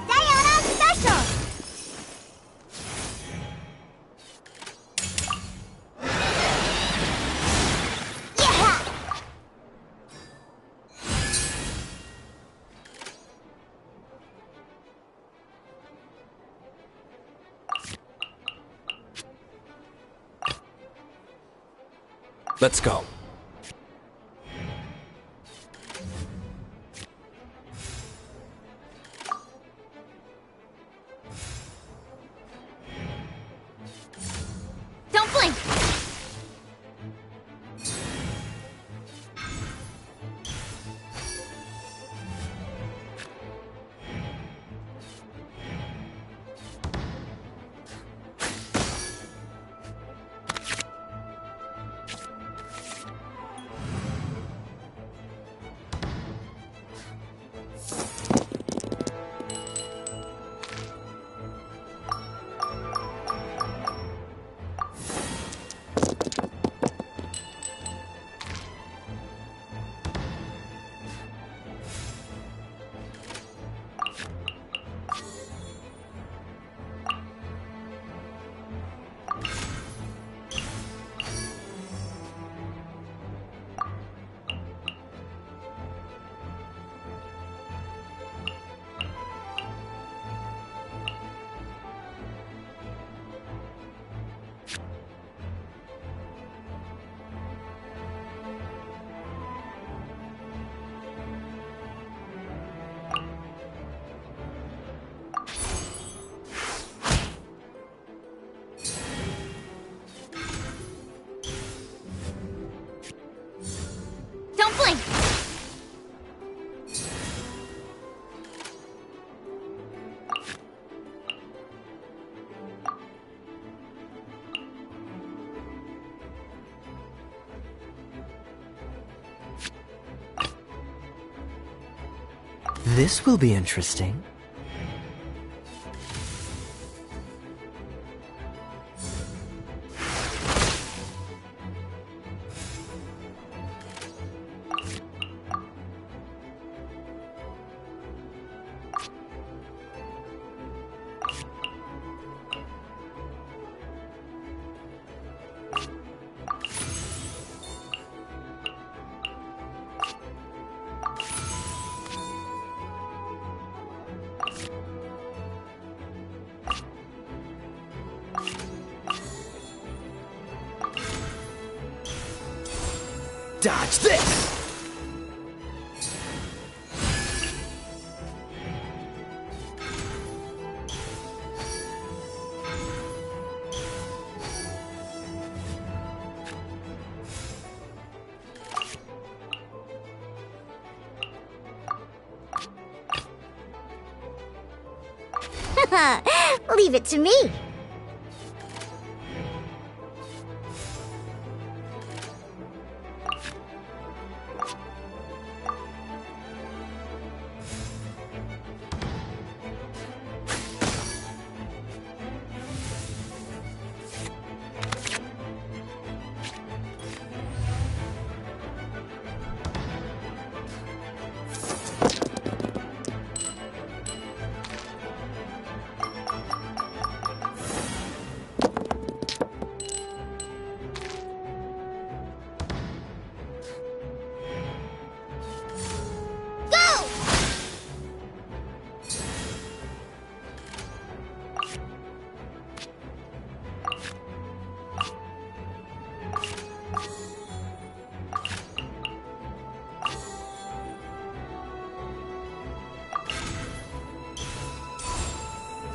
Sayonara special! Yeah!
Let's go.
Don't blink! Don't blink!
This will be interesting. Dodge this!
Leave it to me.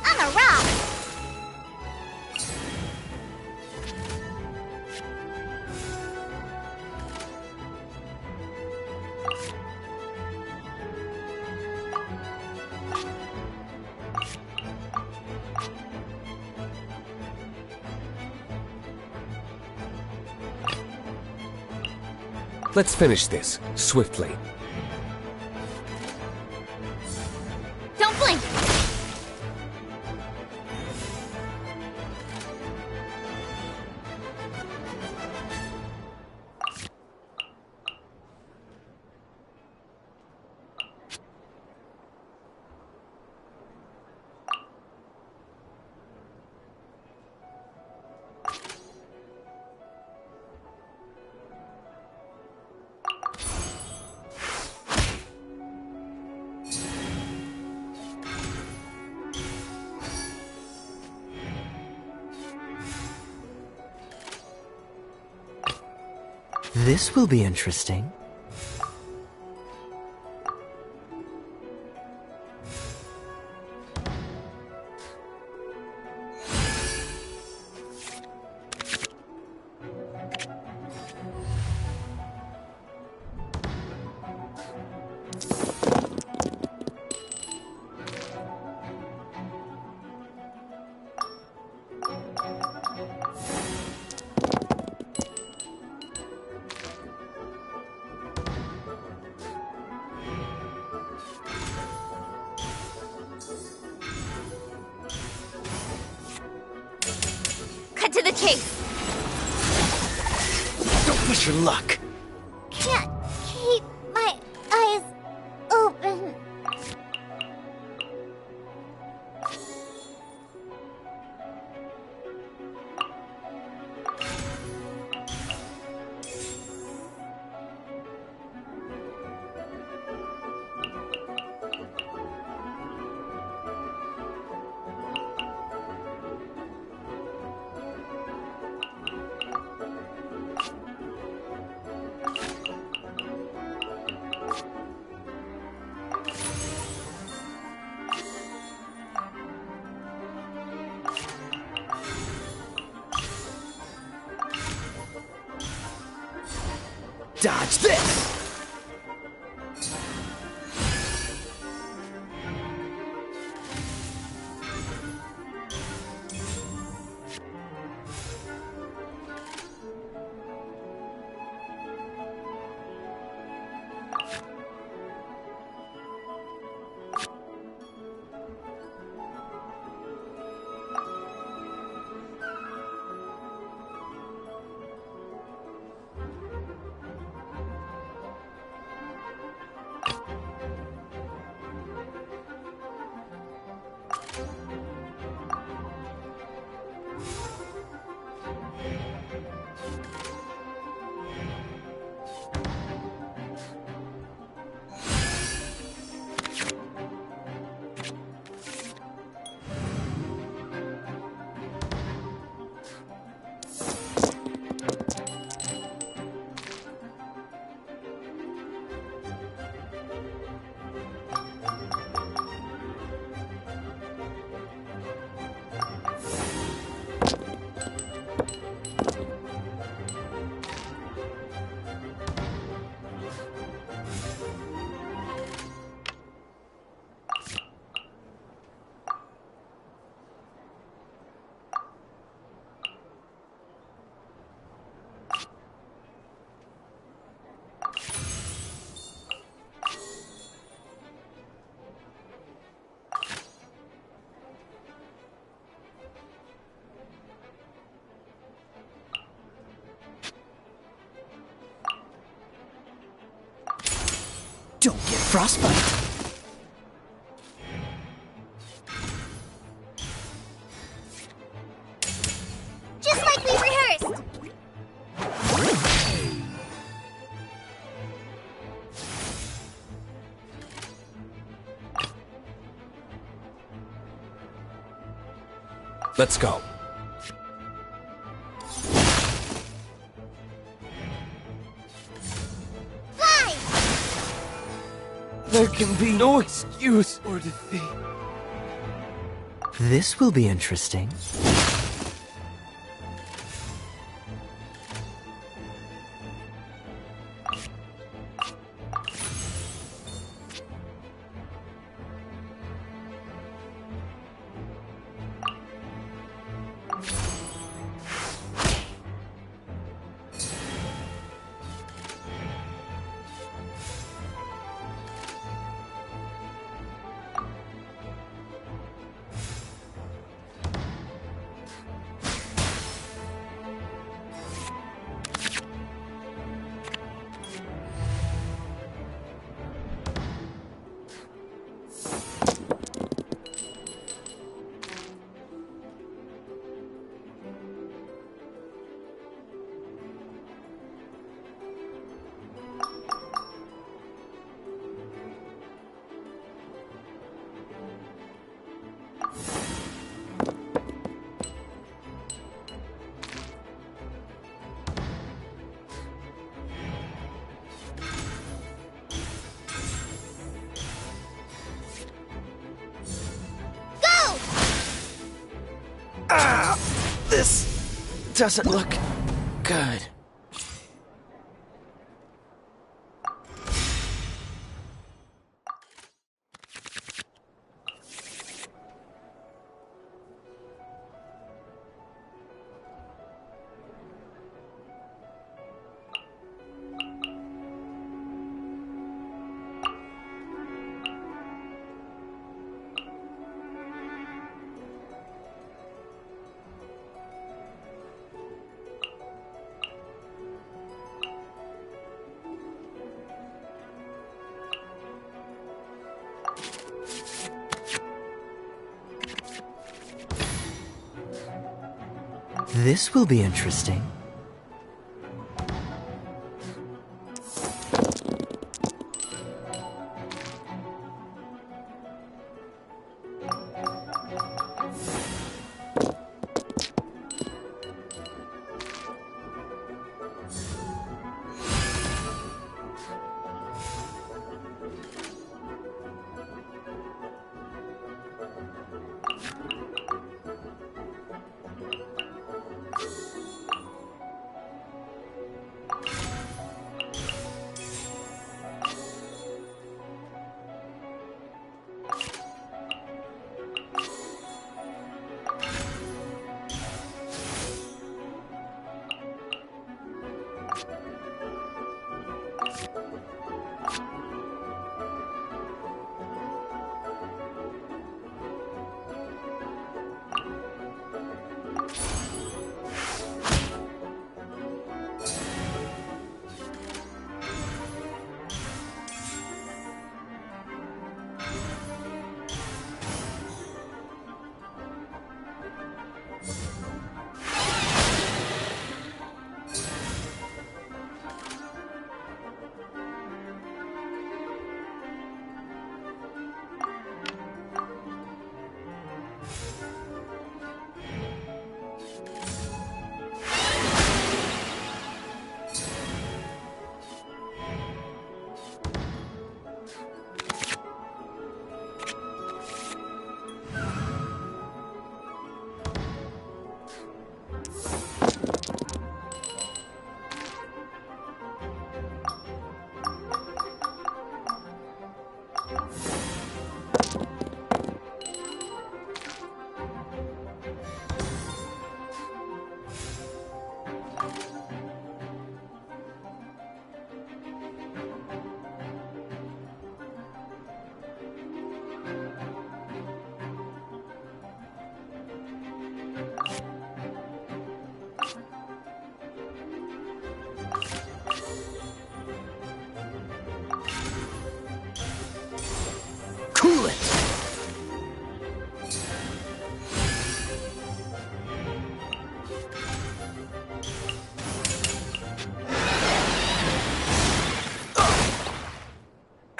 I'm a rock.
Let's finish this, swiftly.
Don't blink!
This will be interesting.
Cut to the chase!
Don't push your luck.
Can't keep my eyes open.
Dodge this! Frostbite.
Just like we rehearsed!
Let's go.
Fly!
There can be no excuse or defeat.
This will be interesting. This doesn't look good. This will be interesting.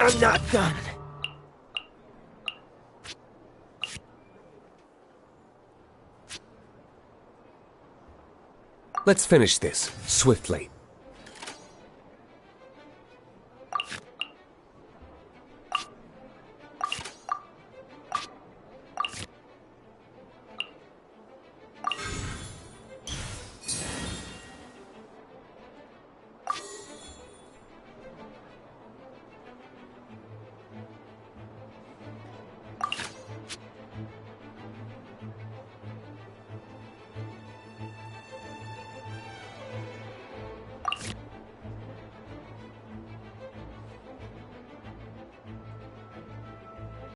I'm not done.
Let's finish this, swiftly.